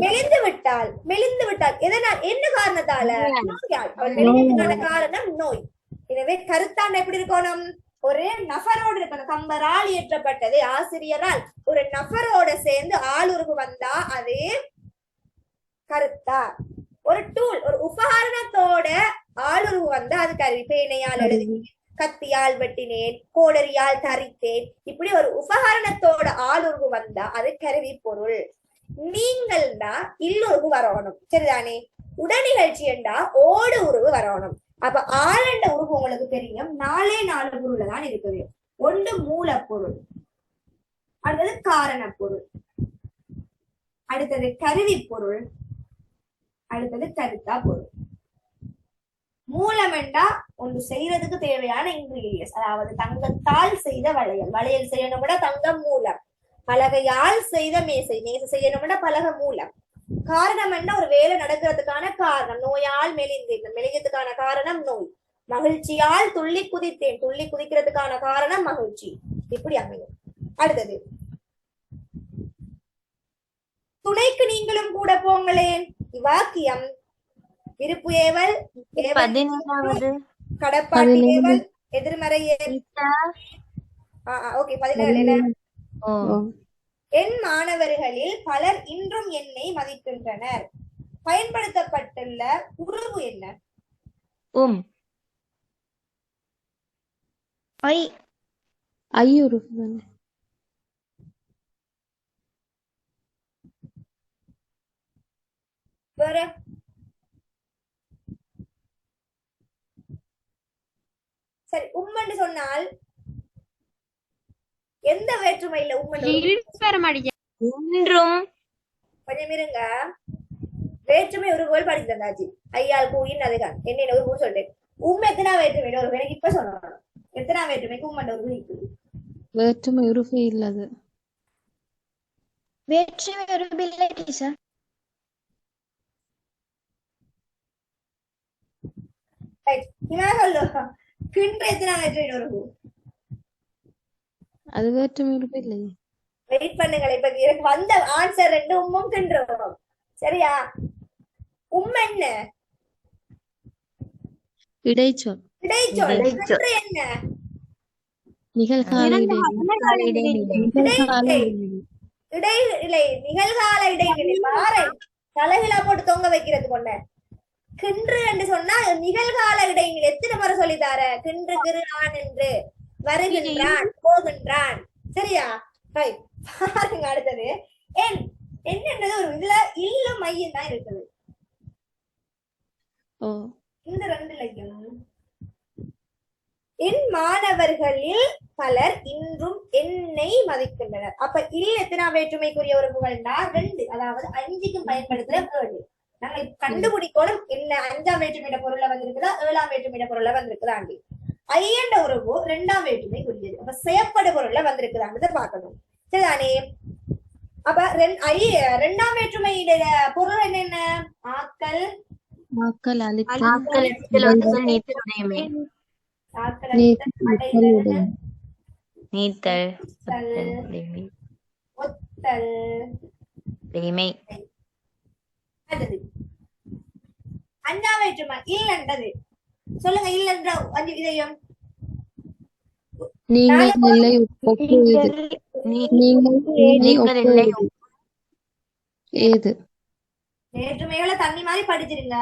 மெலிந்து விட்டால், மெலிந்து விட்டால் எதனால்? என்ன காரணத்தால? நோயால். காரணம் நோய். எனவே கருத்தாண்ட எப்படி இருக்கணும்? ஒரு நபரோடு இருக்கணும். கம்பரால் இயற்றப்பட்டது, ஆசிரியரால். ஒரு நபரோட சேர்ந்து ஆளுருவு வந்தா அது கருத்தா. ஒரு டூல், ஒரு உபகரணத்தோட ஆளுருவு வந்தா அது கருவி. பேனையால் எழுதினேன், கத்தியால் வெட்டினேன், கோடரியால் தரித்தேன், இப்படி ஒரு உபகரணத்தோட ஆளுருவு வந்தா அது கருவி பொருள். நீங்கள்டா இல்லுருவு வரணும், சரிதானே? உடனிகழ்ச்சி என்றா ஓடு உருவு வரணும். அப்ப ஆளண்ட உருவு உங்களுக்கு தெரியும், 4 பொருள்ல தான் இருக்குது. ஒன்று மூலப்பொருள், அடுத்தது காரணப் பொருள், அடுத்தது கருவி பொருள், அடுத்தது கருத்தா பொருள். மூலம் என்றா ஒன்று செய்யறதுக்கு தேவையான இன்கிரீடியன்ஸ், அதாவது தங்கத்தால் செய்த வளையல், வளையல் செய்யணும்னா தங்கம் மூலம். பலகையால் செய்த மேசை, மேசை செய்யணும்னா பலகை மூலம். காரணம் என்ன, ஒரு வேலை நடக்கிறதுக்கான காரணம். நோயால் மெலிந்தேன், மெலிஞ்சதுக்கான காரணம் நோய். மகிழ்ச்சியால் துள்ளி குதித்தேன், துள்ளி குதிக்கிறதுக்கான காரணம் மகிழ்ச்சி. இப்படி அமையும். அடுத்தது துணைக்கு நீங்களும் கூட போங்களேன். இவ்வாக்கியம் விருப்பு ஏவல், 17வது கடப்பாட்டு ஏவல், எதிர்மறை ஏவல். ஓகே, 17 என்ன? என் மாணவர்களில் பலர் இன்றும் என்னை மதிக்கின்றனர். பயன்படுத்தப்பட்டுள்ள உருவு என்ன? ஐயுருவு தானே. வேற சரி, உம்மன்னு சொன்னால் எந்த வேற்றுமையில உம்மன்னு? இன்றும் கொஞ்சம் இருங்க, வேற்றுமை உருவுகள் படிச்சு தந்தாச்சு. ஐயால் கூயின் அதுதான் என்ன உருவு சொல்றேன். எத்தனா வேற்றுமை ஒரு எனக்கு இப்ப சொல்லணும். எத்தனா வேற்றுமைக்கு உம்மன் உருவு இருக்குது? வேற்றுமை உருவு இல்லது. வேற்றுமை உருவு இல்லை டீச்சர். கின்ற எத்தனா வேற்றுமை உருவு? அது வேற்றுமை உருவு இல்லையே. வெயிட் பண்ணுங்கள், இப்ப எனக்கு வந்த ஆன்சர் 2 உம்மும் கின்றோம், சரியா? என்ன? இடைச்சொல். இடைச்சொல். கின்ற என்ன? நிகழ்கால இடைநிலை, நிகழ்கால இடைநிலை. பாரு, தலைகளா போட்டு தொங்க வைக்கிறது கொண்ட கின்று என்று சொன்னா நிகழ்கால இடைநிலை. எத்தனை முறை சொல்லித்தார? கின்று கிருஆன் என்று, வருகின்றான், போகின்றான், சரியா? பாருங்க, அடுத்தது என்னன்றது ஒரு இதுல இல்ல மையம் தான் இருக்குது. இந்த 2லையும் என் மாணவர்களில் பலர் இன்றும் என்னை மதிக்கின்றனர். அப்ப இல் எத்தனா வேற்றுமைக்குரிய உறுப்புகள்னா 2, அதாவது 5க்கும் பயன்படுத்துற 7. நாங்க கண்டுபிடிக்கணும் என்ன 5ஆம் வேற்றுமையிட பொருள்ல வந்திருக்குதா 7ஆம் வேற்றுமையிட பொருள்ல வந்திருக்குதாண்டி. ஐயண்ட உறவு 2ஆம் வேற்றுமைக்குரியது. அப்ப செயற்படு பொருள்ல வந்திருக்குதான்றத பார்க்கணும், சரிதானே? அப்ப 2ஆம் வேற்றுமையிட பொருள் என்னென்ன? ஆக்கல், ஆக்கல், நீத்தல், ஒத்தல். அஞ்சாம் வேற்றுமை இல்லன்றது சொல்லுங்க. இல்லன்ற 5 இதையும் நீங்கள் இல்லை ஒப்புவது. ஏது? வேற்றுமைகளை தண்ணி மாதிரி படிச்சிருங்க.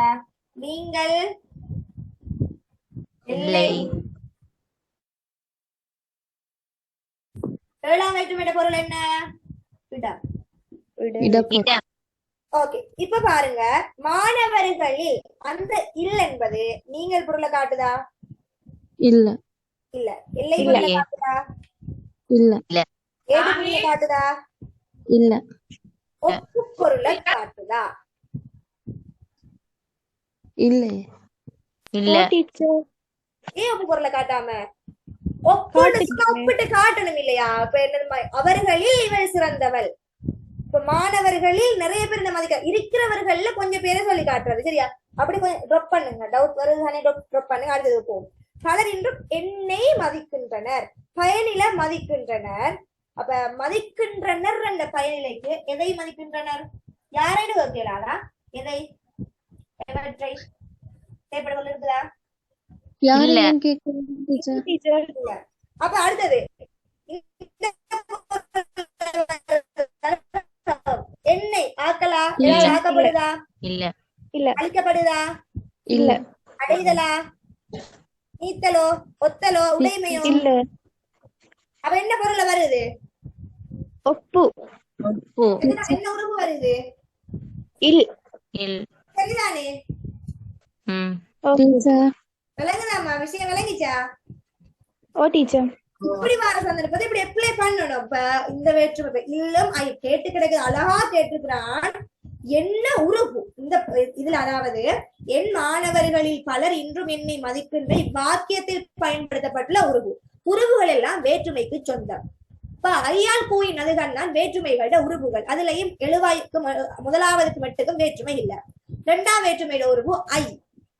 நீங்கள் இல்லை. 7ஆம் வேற்றுமையிட பொருள் என்ன? இடம். ஓகே, இப்ப பாருங்க, மாணவர்களில் அந்த இல் என்பது நீங்கள் பொருளை காட்டுதா? இல்ல. இல்ல. இல்லை பொருளை காட்டுதா? இல்ல. ஏது பொருளை காட்டுதா? இல்ல. ஒப்பு பொருளை காட்டுதா? இல்ல. ஏன் ஒப்பு பொருளை காட்டாம? ஒப்பிட்டு காட்டணும் இல்லையா? இப்ப என்ன, அவர்களில் இவள் சிறந்தவள். இப்ப மாணவர்களில் நிறைய பேர் இந்த மாதிரி இருக்கிறவர்கள்ல கொஞ்சம் பேரை சொல்லி காட்டுறது, சரியா? அப்படி கொஞ்சம் ட்ராப் பண்ணுங்க, டவுட் வருது, ட்ராப் பண்ணுங்க. அடுத்தது போகும். பலர் இன்றும் என்னை மதிக்கின்றனர், பயனில மதிக்கின்றனர். அப்ப மதிக்கின்றனர் என்ற பயனிலைக்கு எதை மதிக்கின்றனர்? யாரைன்னு கேட்கலாதா? எதை? எவற்றை? தேவைப்படுவது இருக்குதா? அப்ப அடுத்தது எண்ணெய் ஆக்கலா? ஆக்கப்படுதா? இல்ல. அழிக்கப்படுதா? இல்ல. அடைதலா, நீத்தலோ, ஒத்தலோ, உடைமையோ? இல்ல. அப்ப என்ன பொருள்ல வருது? ஒப்பு. ஓ என்ன உருவு வருது? இல். இல். சரிதானே? ம். டீச்சர் விளங்குதாமா? விஷயம் விளங்கிச்சா? ஓ டீச்சர். இப்படி வர சந்தர்ப்பத்தை இப்படி அப்ளை பண்ணணும். இப்ப இந்த வேற்றுமை இல்லம் கேட்டு கிடக்குது, அழகா கேட்டுக்கிறான். என்ன உருவு இந்த இதுல, அதாவது என் மாணவர்களில் பலர் இன்றும் என்னை மதிக்கின்ற இவ்வாக்கியத்தில் பயன்படுத்தப்பட்டுள்ள உருவு. உருவுகள் எல்லாம் வேற்றுமைக்கு சொந்தம். இப்ப ஐயால் கூயின் அதுதான் தான் வேற்றுமைகளோட உருவுகள். அதுலயும் எழுவாய்க்கு முதலாவதுக்கு மட்டுக்கும் வேற்றுமை இல்ல. இரண்டாம் வேற்றுமையோட உருவு ஐ,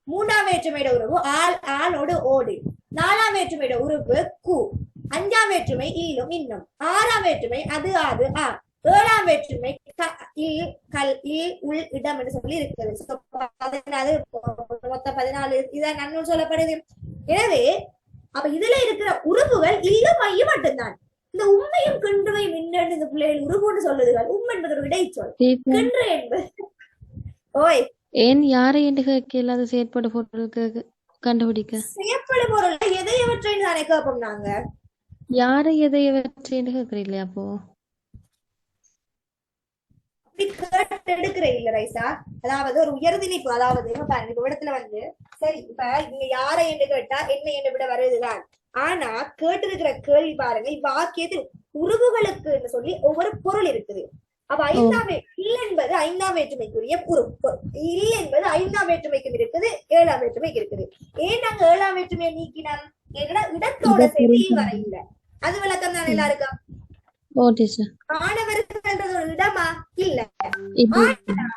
மூன்றாம் வேற்றுமையோட உருவு ஆள், ஆளோடு ஓடு, நாலாம் வேற்றுமையோட உருவு கு, அஞ்சாம் வேற்றுமை ஈலும் இன்னும், ஆறாம் வேற்றுமை அது ஆது ஆ, ஏழாம் வேற்றுமை இல் கல் இல் உள் இடம் என்று சொல்லி இருக்குது. 14 மொத்தம் 14 இதான் நன்னூல் சொல்லப்படுது. எனவே அப்ப இதுல இருக்கிற உறுப்புகள் இல்லம் ஐயும் மட்டும்தான். இந்த உண்மையும் கின்றுவையும் இன்னும் இந்த பிள்ளைகள் உருவுன்னு சொல்லுதுகள். உண்மை என்பது ஒரு இடைச்சொல், டீச்சர் கின்று என்பது. ஓய், ஏன் யாரை என்று கேட்க இல்லாத செயற்பட பொருளுக்கு கண்டுபிடிக்க செய்யப்படும் பொருள் எதை எவற்றை தானே கேட்போம் நாங்க. யாரை எதை எவற்றை என்று கேட்கறீங்களா அப்போ? அப்படி கேட்டு எடுக்கிற இல்ல ரைசா. அதாவது ஒரு உயர்திணிப்பு, அதாவது பாருங்க இப்ப இடத்துல வந்து சரி இப்ப இங்க யாரை என்று கேட்டா என்ன என்று விட வருதுதான். ஆனா கேட்டிருக்கிற கேள்வி பாருங்க, இவ்வாக்கியத்தில் உருவுகளுக்கு சொல்லி ஒவ்வொரு பொருள் இருக்குது. அப்ப ஐந்தாம் இல் என்பது ஐந்தாம் வேற்றுமைக்குரிய உருவு, இல் என்பது ஐந்தாம் வேற்றுமைக்கும் இருக்குது, ஏழாம் வேற்றுமைக்கு இருக்குது. ஏன் நாங்க ஏழாம் வேற்றுமையை நீக்கினோம்? ஏன்னா இடத்தோட சேர்த்து வர இல்ல. அது விளக்கம் தான் எல்லாருக்கும். ஓ டீச்சர் மாணவர்கள்ன்றது ஒரு இடமா இல்ல. இது ஆனா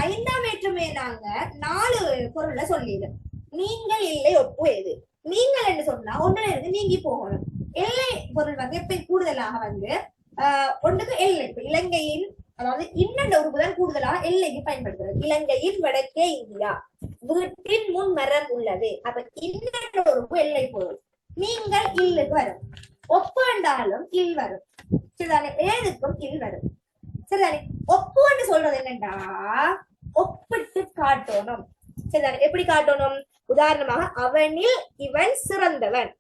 ஐந்தாம் வேற்றுமையை நாங்க 4 பொருள்ல சொல்லிடும். நீங்கள் இல்லை ஒப்பு எது? நீங்கள் என்று சொன்னா ஒன்றுல இருந்து நீங்கி போகணும். எல்லை பொருள் வந்து எப்ப கூடுதலாக வந்து ஒன்றுக்கு எல்லை. இப்ப இலங்கையின், அதாவது இன்னொரு உறுப்புதான் கூடுதலாக எல்லைக்கு பயன்படுத்துறது. இலங்கையின் வடக்கே இந்தியா, வீட்டின் முன் மரம் உள்ளது. அப்ப இன்னொரு உறுப்பு எல்லை பொருள். நீங்கள் இல்லுக்கு வரும். ஒப்பு என்றாலும் இல் வரும். சரிதானே? ஏதுக்கும் இல் வரும். சரிதானே? ஒப்பு என்று சொல்றது என்னண்டா ஒப்பிட்டு காட்டணும். சரிதானே? எப்படி காட்டணும்? உதாரணமாக அவனில் இவன் சிறந்தவன்.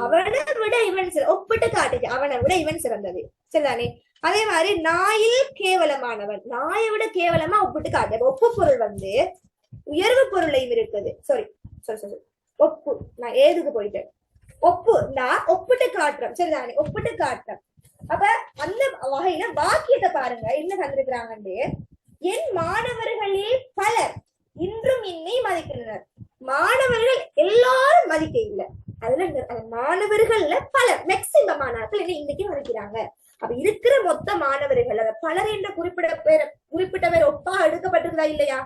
அவனை விட இவன் ஒப்பிட்டு காட்டுச்சு, அவனை விட இவன் சிறந்தது. சரிதானே? அதே மாதிரி நாயில் கேவலமானவன், நாயை விட கேவலமா ஒப்பிட்டு காட்டு. ஒப்பு பொருள் வந்து உயர்வு பொருளையும் இருக்குது. சாரி ஒப்பு, நான் ஏதுக்கு போயிட்டேன். ஒப்பு நான் ஒப்பிட்டு காட்டுறேன். சரிதானே? ஒப்பிட்டு காட்டுறேன். அப்ப அந்த வகையில வாக்கியத்தை பாருங்க என்ன தந்திருக்கிறாங்க. என் மாணவர்களே பலர் இன்றும் என்னை மதிக்கின்றனர். மாணவர்கள் எல்லாரும் மதிக்க இல்லை. அதுல மாணவர்கள்ல பலர், மேக்சிமம் மாணவர்கள் என்ன இன்னைக்கு மதிக்கிறாங்க. அப்ப இருக்கிற மொத்த மாணவர்கள் பலர் என்ற குறிப்பிட்ட பேர் ஒப்பா எடுக்கப்பட்டிருந்தா இல்லையா?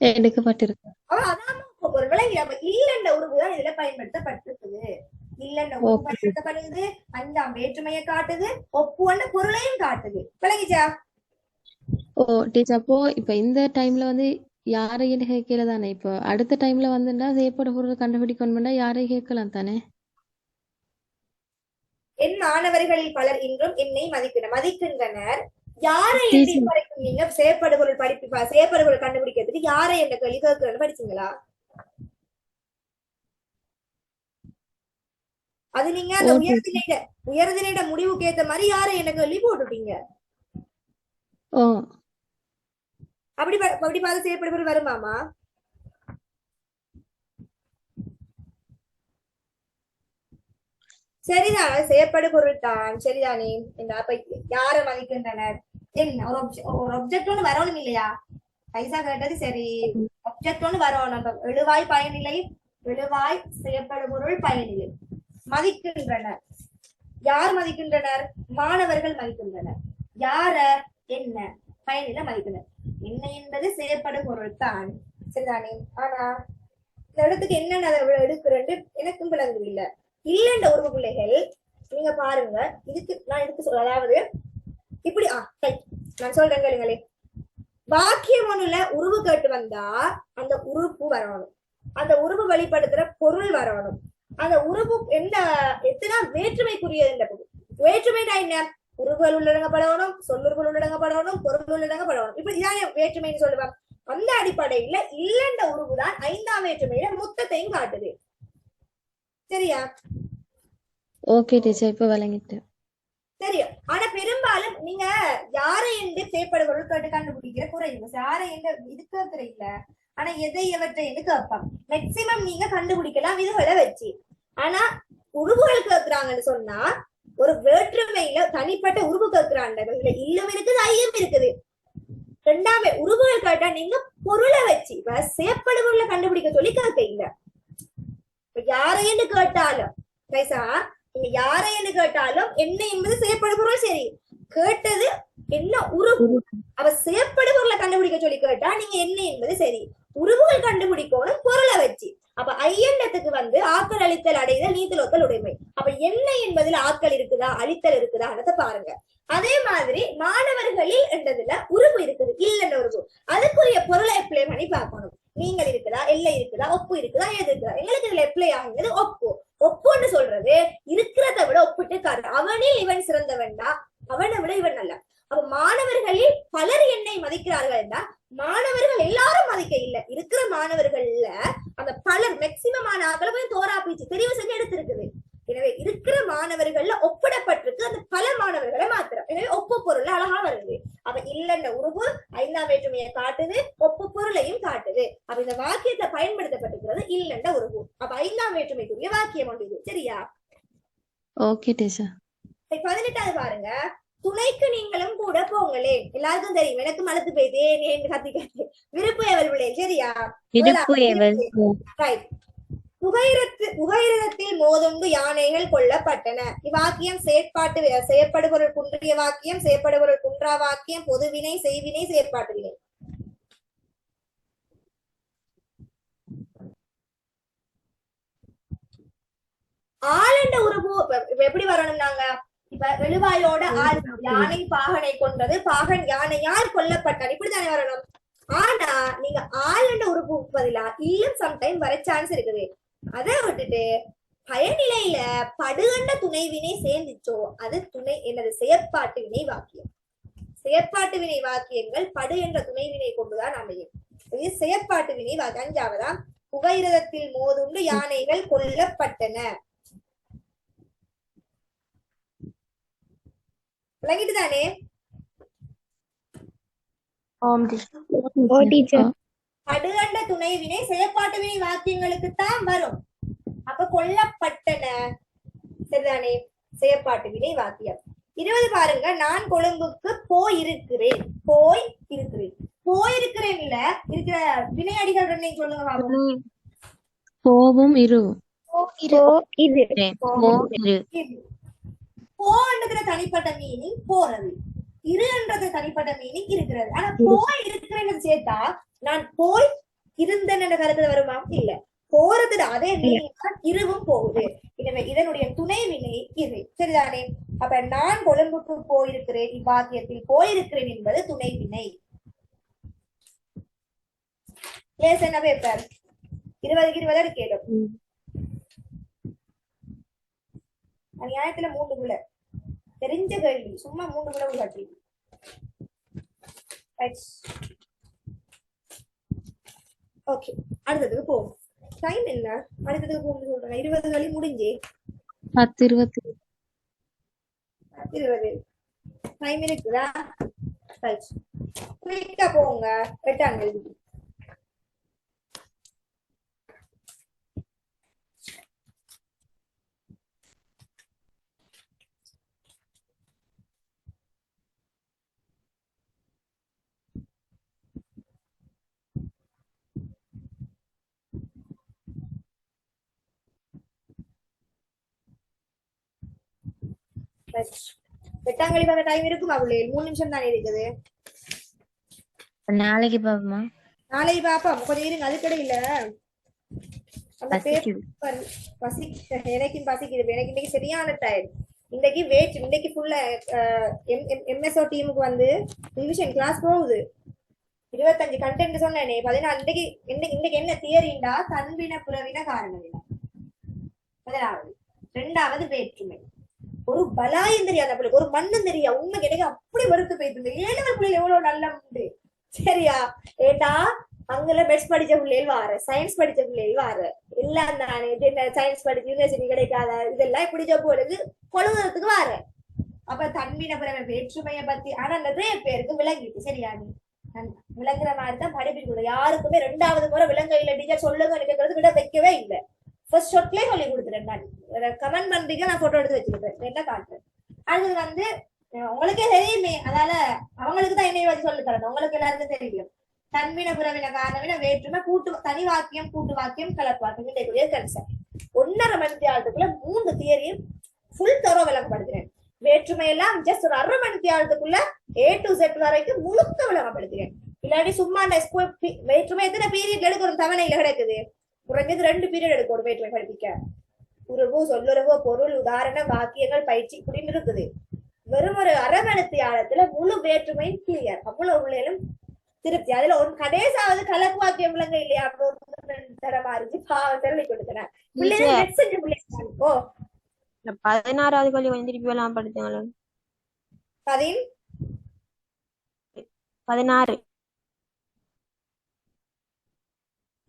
எடுக்கப்பட்டிருக்கு. அதான் ஒரு விளங்கி. அப்ப இல்லென்ற உருவுதான் இதுல பயன்படுத்தப்பட்டிருக்குது. இல்லென்ற உருவு பயன்படுத்தப்படுது, அஞ்சாம் வேற்றுமையை காட்டுது, ஒப்புவன்ற பொருளையும் காட்டுது. விளங்கிச்சா? ஓ டீச்சர் அப்போ இப்ப இந்த டைம்ல வந்து யாரை என்று கேட்கல தானே. இப்போ அடுத்த டைம்ல வந்துட்டா செய்யப்பட பொருள் கண்டுபிடிக்கணும்னா யாரை கேட்கலாம் தானே. என் மாணவர்களில் பலர் இன்றும் என்னை மதிக்கின்றனர். யாரை டீச்சர் வரைக்கும் நீங்க செயற்படுபொருள் செயற்படுபொருள் கண்டுபிடிக்கிறதுக்கு யாரை என்ற கேள்வி கேட்கணும்னு படிச்சீங்களா? அது நீங்க அந்த உயர்திணையிட முடிவுக்கு ஏத்த மாதிரி யாரை என்ன கேள்வி போட்டுட்டீங்க. ஓ அப்படி பார்த்து செயற்படுபொருள் வருமாமா? சரிதான், செயற்படு பொருள் தான். சரிதானே? அப்ப யார மதிக்கின்றனர் என்ன ஒரு ஒப்ஜெக்ட் ஒண்ணு வரணும் இல்லையா? பைசா கேட்டது சரி, ஒப்ஜெக்ட் ஒண்ணு வரணும். எழுவாய் பயனிலை, எழுவாய் செயற்படு பொருள் பயனிலை. மதிக்கின்றனர், யார் மதிக்கின்றனர்? மாணவர்கள் மதிக்கின்றனர். யார? என்ன பயனில மதிக்கின்றனர். என்ன என்பது செயற்படு பொருள் தான். சரிதானே? ஆனா இந்த இடத்துக்கு என்னென்ன எடுக்கிறேன்னு எனக்கும் விளங்கு இல்லை. இல்லைன்ற உருவ பிள்ளைகள் நீங்க பாருங்க. இதுக்கு நான் எடுத்து சொல்ல, அதாவது இப்படி நான் சொல்றேன் கேளுங்களே. வாக்கியம் ஒண்ணுல உருவு கேட்டு வந்தா அந்த உறுப்பு வரணும், அந்த உருவு வெளிப்படுத்துற பொருள் வரணும். அந்த உருவு எத்தனை வேற்றுமைக்குரிய வேற்றுமைனா என்ன? உருவுகள் உள்ளடங்கப்படணும், சொல்லுறுகள் உள்ளடங்கப்படணும், பொருள் உள்ளடங்கப்படணும். இப்படி இதான வேற்றுமைன்னு சொல்லுவாங்க. அந்த அடிப்படையில இல்லண்ட உருவுதான் 5ஆம் வேற்றுமையில மொத்தத்தையும் காட்டுது. சரியா? ஓகே டீச்சர், இப்ப விளங்கிட்டு. தெரியும். ஆனா பெரும்பாலும் நீங்க யாரை என்று செயற்படுபொருள் கேட்டு கண்டுபிடிக்கிற குறையும். யாரை என்று இதுக்கு தெரியல, ஆனா எதை எவற்றை என்று கேட்பாங்க. மேக்சிமம் நீங்க கண்டுபிடிக்கலாம் இதுகளை வச்சு. ஆனா உருவுகள் கேட்கிறாங்கன்னு சொன்னா ஒரு வேற்றுமையில தனிப்பட்ட உருவு கேட்கிறாங்க. இல்லம் இருக்குது, ஐயம் இருக்குது. ரெண்டாமே உருவுகள் கேட்டா நீங்க பொருளை வச்சு செயற்படுபொருளை கண்டுபிடிக்க சொல்லி கேட்க இல்ல. யாரைன்னு கேட்டாலும் ரைசா, நீங்க யாரைன்னு கேட்டாலும் என்ன என்பது செயற்படுபொருள். சரி, கேட்டது என்ன உருவு, அவ செயற்படுபொருளை கண்டுபிடிக்க சொல்லி கேட்டா நீங்க என்ன என்பது சரி. உருவுகள் கண்டுபிடிக்கணும் பொருளை வச்சு. அப்ப ஐயண்டத்துக்கு வந்து ஆக்கல் அழித்தல் அடைதல் நீத்தல் ஒத்தல் உடைமை. அப்ப என்ன என்பதுல ஆக்கல் இருக்குதா அழித்தல் இருக்குதா பாருங்க. அதே மாதிரி மாணவர்களில் என்றதுல உருவு இருக்குது, இல்லைன்ற உருவு. அதுக்குரிய பொருளை அப்ளை பண்ணி பார்க்கணும். நீங்கள் இருக்குதா, எல்லை இருக்குதா, ஒப்பு இருக்குதா, எது இருக்குதா. எங்களுக்கு இதுல அப்ளை ஆகுது ஒப்பு. ஒப்புன்னு சொல்றது இருக்கிறத விட ஒப்பிட்டு காட்டு. அவனில் இவன் சிறந்தவன்டா, அவனை விட இவன் நல்ல. அப்ப மாணவர்களில் பலர் என்னை மதிக்கிறார்கள், மாணவர்கள் எல்லாரும் மதிக்க இல்ல. இருக்கிற மாணவர்கள்ல அந்த பலர் மேக்சிமமான ஆக்களை தோரா பீச்சு தெரிவு செஞ்சு எடுத்திருக்குது. எனவே இருக்கிற மாணவர்கள்ல ஒப்பிடப்பட்டிருக்கு அந்த பல மாணவர்களை மாத்திரம். எனவே ஒப்பு பொருள் அழகா வருது. அப்ப இல்லைன்ற உருவு 5ஆம் வேற்றுமையை காட்டுது, ஒப்பு பொருளையும் காட்டுது. அப்ப இந்த வாக்கியத்தை பயன்படுத்தப்பட்டிருக்கிறது இல்லைன்ற உருவு. அப்ப 5ஆம் வேற்றுமைக்குரிய வாக்கியம் ஒன்று இது. சரியா? Okay teacher. 18வது பாருங்க. துணைக்கு நீங்களும் கூட போங்களே. எல்லாருக்கும் தெரியும், எனக்கு மலத்து போயிதே கத்தி கத்தி விருப்பு ஏவல் விளை. சரியா? புகையிரத்தில் மோதுண்டு யானைகள் கொல்லப்பட்டன. இவ்வாக்கியம் செயற்படுபொருள் குன்றிய வாக்கியம், செயற்படுபொருள் குன்றா வாக்கியம், பொதுவினை, செய்வினை, செயற்பாட்டு வினை. ஆளண்ட உருவு எப்படி வரணும்? நாங்க இப்ப எழுவாயோட ஆள், யானை பாகனை கொன்றது, பாகன் யானையால் கொல்லப்பட்டார், இப்படித்தானே வரணும். ஆனா நீங்க ஆளண்ட உருவு பதிலா இல்லம் சம்டைம் வர சான்ஸ் இருக்குது. அதை விட்டுட்டு பயனிலையில படுகண்ட துணைவினை சேர்ந்துச்சோ அது துணை என்னது செயற்பாட்டு வினை வாக்கியம். செயற்பாட்டு வினை வாக்கியங்கள் படு என்ற துணைவினை கொண்டுதான் அமையும். இது செயற்பாட்டு வினை வாக்கியம். 5ஆவதா புகையிரதத்தில் மோதுண்டு யானைகள் கொல்லப்பட்டன. விளங்கிட்டு தானே? படுகண்ட துணைவினை செயற்பாட்டு வினை வாக்கியங்களுக்கு தான் வரும். அப்ப கொல்லப்பட்டன சரிதானே, செயற்பாட்டு வினை வாக்கியம். 20 பாருங்க. நான் கொழும்புக்கு போயிருக்கிறேன். போயிருக்கிறேன்ல இருக்கிற வினை அடிகள் சொல்லுங்க பாப்போம். போவும் இரு. போன்றதுல தனிப்பட்ட மீனிங் போறது, இருன்றது தனிப்பட்ட மீனிங் இருக்கிறது. ஆனா போய் இருக்கிறேன்னு சேர்த்தா நான் போய் இருந்தேன் என்ற கருத்துல வருமா? இல்ல. போறதுல அதே மீனிங் தான் இருவும் போகுது. எனவே இதனுடைய துணை வினை இது. சரிதானே? அப்ப நான் கொழும்புக்கு போயிருக்கிறேன், இவ்வாக்கியத்தில் போயிருக்கிறேன் என்பது துணை வினை. என்ன பேப்பர் 20க்கு 20 கேளும். அநியாயத்துல 3 குள்ள தெரிஞ்ச கேள்வி, சும்மா 3 குள்ள உள்காட்டி. ஓகே, அடுத்ததுக்கு போவோம். டைம் என்ன? அடுத்ததுக்கு போகும் சொல்றேன். 20 களி முடிஞ்சே 10:20 டைம் இருக்குதா? குயிக்கா போங்க. 8ஆம் கேள்வி. எட்டாங்கலி பார்க்க டைம் இருக்குமா? அவளே 3 நிமிஷம் தானே இருக்குது. நாளைக்கு பாப்போமா? நாளைக்கு பாப்போம். கொஞ்சம் இருங்க, அதுக்கடையில அந்த பேப்பர் எனக்கும் பசிக்குது. எனக்கு இன்னைக்கு சரியான டயர்ட். இன்னைக்கு வெயிட், இன்னைக்கு ஃபுல்லா எம்எஸ்ஓ டீமுக்கு வந்து ரிவிஷன் கிளாஸ் போகுது. 25 கண்டென்ட் சொன்னேனே 14. இன்னைக்கு என்ன தியரிண்டா தன்பின புறவின காரணவினா. 11வது. 2வது வேற்றுமை. ஒரு பலாயம் தெரியாத பிள்ளை, ஒரு மண்ணும் தெரியா. உண்மை எனக்கு அப்படி வெறுத்து போயிட்டு 7 பிள்ளைகள் எவ்வளவு நல்ல உண்டு. சரியா? ஏண்டா அங்கெல்லாம் பெஸ்ட் படிச்ச பிள்ளைகள் வாரு, சயின்ஸ் படிச்ச பிள்ளைகள் வாரு, எல்லாம் தானே சயின்ஸ் படிச்சு யூனிவர்சிட்டி கிடைக்காத இதெல்லாம் இப்படி பொழுது பொழுதுறதுக்கு வாரு. அப்ப தன்மீன பிறவை வேற்றுமையை பத்தி ஆனா நிறைய பேருக்கு விளங்கிட்டு. சரியா? நீ விளங்குற மாதிரி தான் படிப்பில் யாருக்குமே 2வது முறை விளங்க இல்ல டீச்சர் சொல்லுங்க கேட்கறது விட வைக்கவே இல்லை. ஃபர்ஸ்ட் ஷாட்லயே சொல்லி கொடுத்துறேன். நான் கமெண்ட் பண்றீங்க, நான் போட்டோ எடுத்து வச்சுக்கிட்டேன், என்ன காட்டுறேன். அது உங்களுக்கே தெரியுமே, அதனால அவங்களுக்கு தான் என்னைய வச்சு சொல்லி தரணும். உங்களுக்கு எல்லாருக்கும் தெரியும். தன்மீன புறவின காரணவின வேற்றுமை கூட்டு தனி வாக்கியம் கூட்டு வாக்கியம் கலப்பு வாக்கியம் இன்றைக்குரிய கன்செப்ட் 1.5 மணி நேரத்துக்குள்ள 3 தியரியும் ஃபுல் தரோ விளங்கப்படுத்துறேன். வேற்றுமை எல்லாம் ஜஸ்ட் ஒரு 1/2 மணி நேரத்துக்குள்ள A to Z வரைக்கும் முழுக்க விளங்கப்படுத்துறேன். இல்லாட்டி சும்மா வேற்றுமை எத்தனை பீரியட் எடுக்கணும்? தவணையில கிடக்குது. குறைஞ்சது 2 பீரியட் எடுக்கணும் வேற்றுமை படிப்பிக்க. உறவு, சொல்லுறவு, பொருள், உதாரணம், வாக்கியங்கள், பயிற்சி இப்படின்னு இருக்குது. வெறும் ஒரு 1/2 மணி நேரத்துல முழு வேற்றுமையும் கிளியர். அவ்வளவு உள்ளேலும் திருப்தி. அதுல கடைசாவது கலப்பு வாக்கியம் விளங்க இல்லையா? தரமா இருந்து பாவம் சொல்லி கொடுக்கிறேன். பிள்ளைகள் செஞ்ச பிள்ளைங்க. ஓ 16வது கொஞ்சம் திருப்பி எல்லாம் படுத்துங்களேன். 16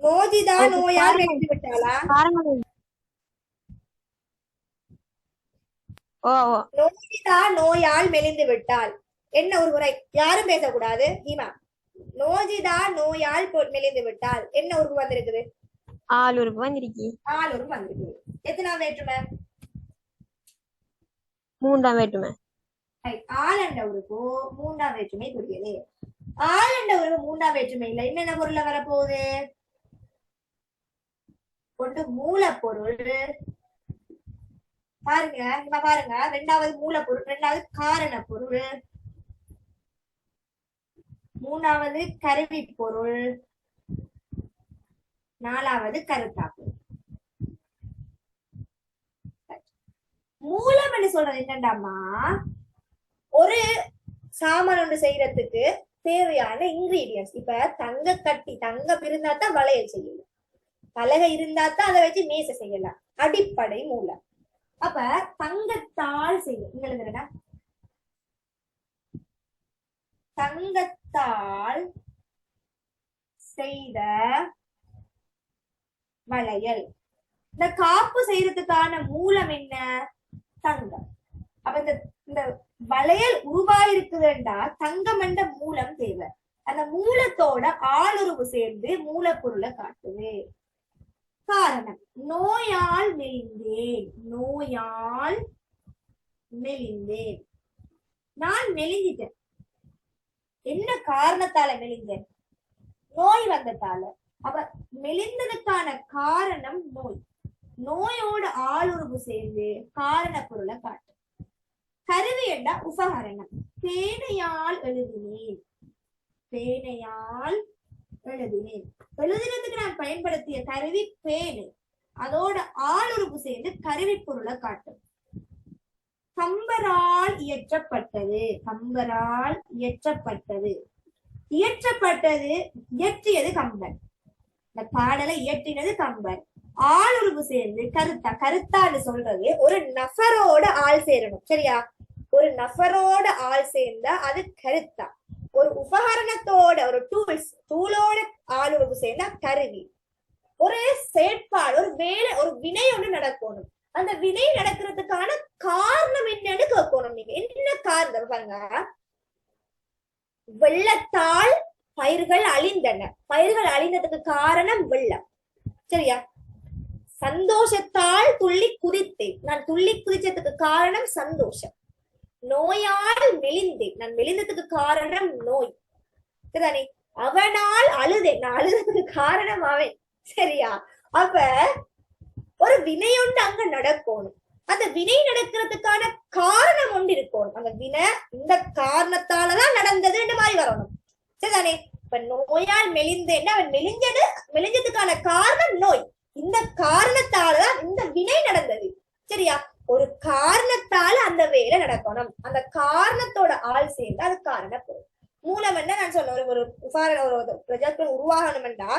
நோஜிதா நோயால் மெலிந்து விட்டாளா? நோஜிதா நோயால் மெலிந்து விட்டாள். என்ன ஒரு முறை யாரும் பேசக்கூடாது. ஹீமா, நோஜிதா நோயால் மெலிந்து விட்டாள். என்ன உருவு வந்திருக்குது? ஆள் உருவு வந்திருக்கு. ஆள் உருவு வந்திருக்குது. எத்தனாம் வேற்றுமை? 3ஆம் வேற்றுமை. ஆளண்ட உறுப்பு 3ஆம் வேற்றுமை புரியுது. ஆளண்ட உறுப்பு 3ஆம் வேற்றுமை இல்ல. என்னென்ன பொருள்ல வரப்போகுது? ஒன்று மூலப்பொருள். பாருங்க, இங்க பாருங்க. 2வது மூலப்பொருள், 2வது காரண பொருள், 3வது கருவி பொருள், 4வது கருத்தாப்பு. மூலம் என்று சொல்றது என்னண்டாமா, ஒரு சாமான் ஒன்று செய்யறதுக்கு தேவையான இன்கிரீடியன்ஸ். இப்ப தங்க கட்டி, தங்கம் இருந்தா தான் வளையல் செய்யலாம், பலகை இருந்தா தான் அதை வச்சு மேசை செய்யலாம். அடிப்படை மூலம். அப்ப தங்கத்தால் செய்யும். உங்களுக்கு தங்கத்தால் செய்த வளையல். இந்த காப்பு செய்யறதுக்கான மூலம் என்ன? தங்கம். அப்ப இந்த வளையல் உருவாயிருக்குதுண்டா தங்கம் என்ற மூலம் தேவை. அந்த மூலத்தோட ஆளுறவு சேர்ந்து மூலப்பொருளை காட்டுது. காரணம், நோயால் மெலிந்தேன். நோயால் மெலிந்தேன். நான் மெலிஞ்சிட்டேன். என்ன காரணத்தால மெலிந்தேன்? நோய் வந்ததால. அப்ப மெலிந்ததுக்கான காரணம் நோய். நோயோட ஆளுறவு சேர்ந்து காரண பொருளை காட்டு. கருவி என்றா உபகரணம். பேனையால் எழுதினேன். பேனையால் எழுதினேன். எழுதினதுக்கு நான் பயன்படுத்திய கருவி பேனை. அதோட ஆளுறவு சேர்ந்து கருவி பொருளை காட்டும். கம்பரால் இயற்றப்பட்டது. கம்பரால் இயற்றப்பட்டது. இயற்றப்பட்டது, இயற்றியது கம்பர். இந்த பாடலை இயற்றினது கம்பர். ஆளுறவு சேர்ந்து கருத்தா. கருத்தான்னு சொல்றது ஒரு நபரோட ஆள் சேரணும். சரியா? ஒரு நபரோட ஆள் சேர்ந்தா அது கருத்தா. ஒரு உபகரணத்தோட, ஒரு டூலோட ஆளுறவு சேர்ந்தா கருவி. ஒரு செயற்பாடு, ஒரு வேலை, ஒரு வினை ஒண்ணு நடக்கணும். அந்த வினை நடக்கிறதுக்கான காரணம் என்னன்னு கேட்கணும். நீங்க என்ன காரணம் பாருங்க. வெள்ளத்தால் பயிர்கள் அழிந்தன. பயிர்கள் அழிந்ததுக்கு காரணம் வெள்ளம். சரியா? சந்தோஷத்தால் துள்ளி குதித்தேன். நான் துள்ளி குதிச்சதுக்கு காரணம் சந்தோஷம். நோயால் மெலிந்தேன். நான் மெலிந்ததுக்கு காரணம் நோய். சரிதானே? அவனால் அழுதேன். நான் அழுததுக்கு காரணம் அவன். சரியா? அப்ப ஒரு வினை ஒன்று அங்க நடக்கணும். அந்த வினை நடக்கிறதுக்கான காரணம் ஒன்று இருக்கணும். அந்த வினை இந்த காரணத்தாலதான் நடந்ததுன்ற மாதிரி வரணும். சரிதானே? இப்ப நோயால் மெலிந்தேன்னா அவன் மெலிஞ்சதுக்கான காரணம் நோய். இந்த காரணத்தாலதான் இந்த வினை நடந்தது. சரியா? ஒரு காரணத்தால அந்த வேலை நடக்கணும். அந்த காரணத்தோட ஆள் சேர்ந்து அது காரண பொருள். மூலம் என்ன நான் சொன்ன, ஒரு ப்ரொஜெக்ட் உருவாகணும்டா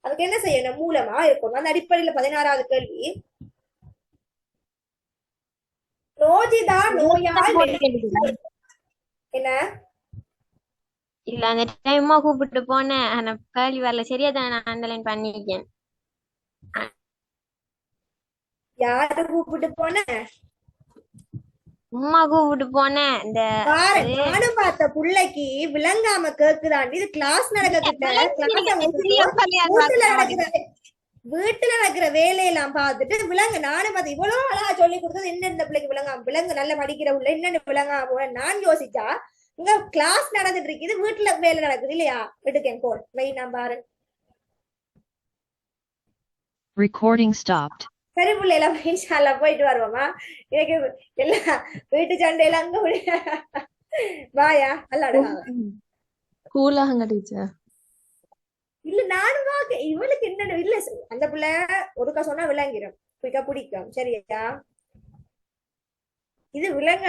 அதுக்கு என்ன செய்யணும்? மூலமா இருக்கணும். அந்த அடிப்படையில 16வது கேள்வி, ரோஜிதா நோயால் என்ன இல்ல அந்த டைமா கூப்பிட்டு போனேன் ஆனா கேள்வி வரல சரியா தான் நான் அண்டர்லைன் பண்ணிக்கேன். யாரு கூப்பிட்டு போன? உம்மா கூப்பிட்டு போனேன் இந்த பாரு, அது நானும் பார்த்த புள்ளைக்கு விளங்காம கேக்குதாண்டி. இது கிளாஸ் நடக்கிட்ட வீட்டுல நடக்கிற வேலையெல்லாம் பார்த்துட்டு விலங்கு. நானும் பார்த்து இவ்வளவு அழகா சொல்லி கொடுத்தது என்ன இந்த பிள்ளைக்கு விளங்காம, விலங்கு நல்ல படிக்கிற உள்ள என்னன்னு விளங்காம போன நான் யோசிச்சா இங்க கிளாஸ் நடந்துட்டு இருக்குது, வீட்டுல வேலை நடக்குது இல்லையா? எடுக்கேன் போன் வை, நான் பாரு. Recording stopped. சரி பிள்ளைலாம் இன்ஷால்லா போயிட்டு வருவோமா? எனக்கு எல்லாம் வீட்டு சண்டையெல்லாம் அங்க வாயா அல்லாடா. கூலாகுங்க டீச்சர். இல்ல நானும் வாங்க இவளுக்கு என்ன இல்ல, அந்த பிள்ளை ஒருக்கா சொன்னா விளங்கிடும், பிடிக்கும். சரியா? இது விலங்கு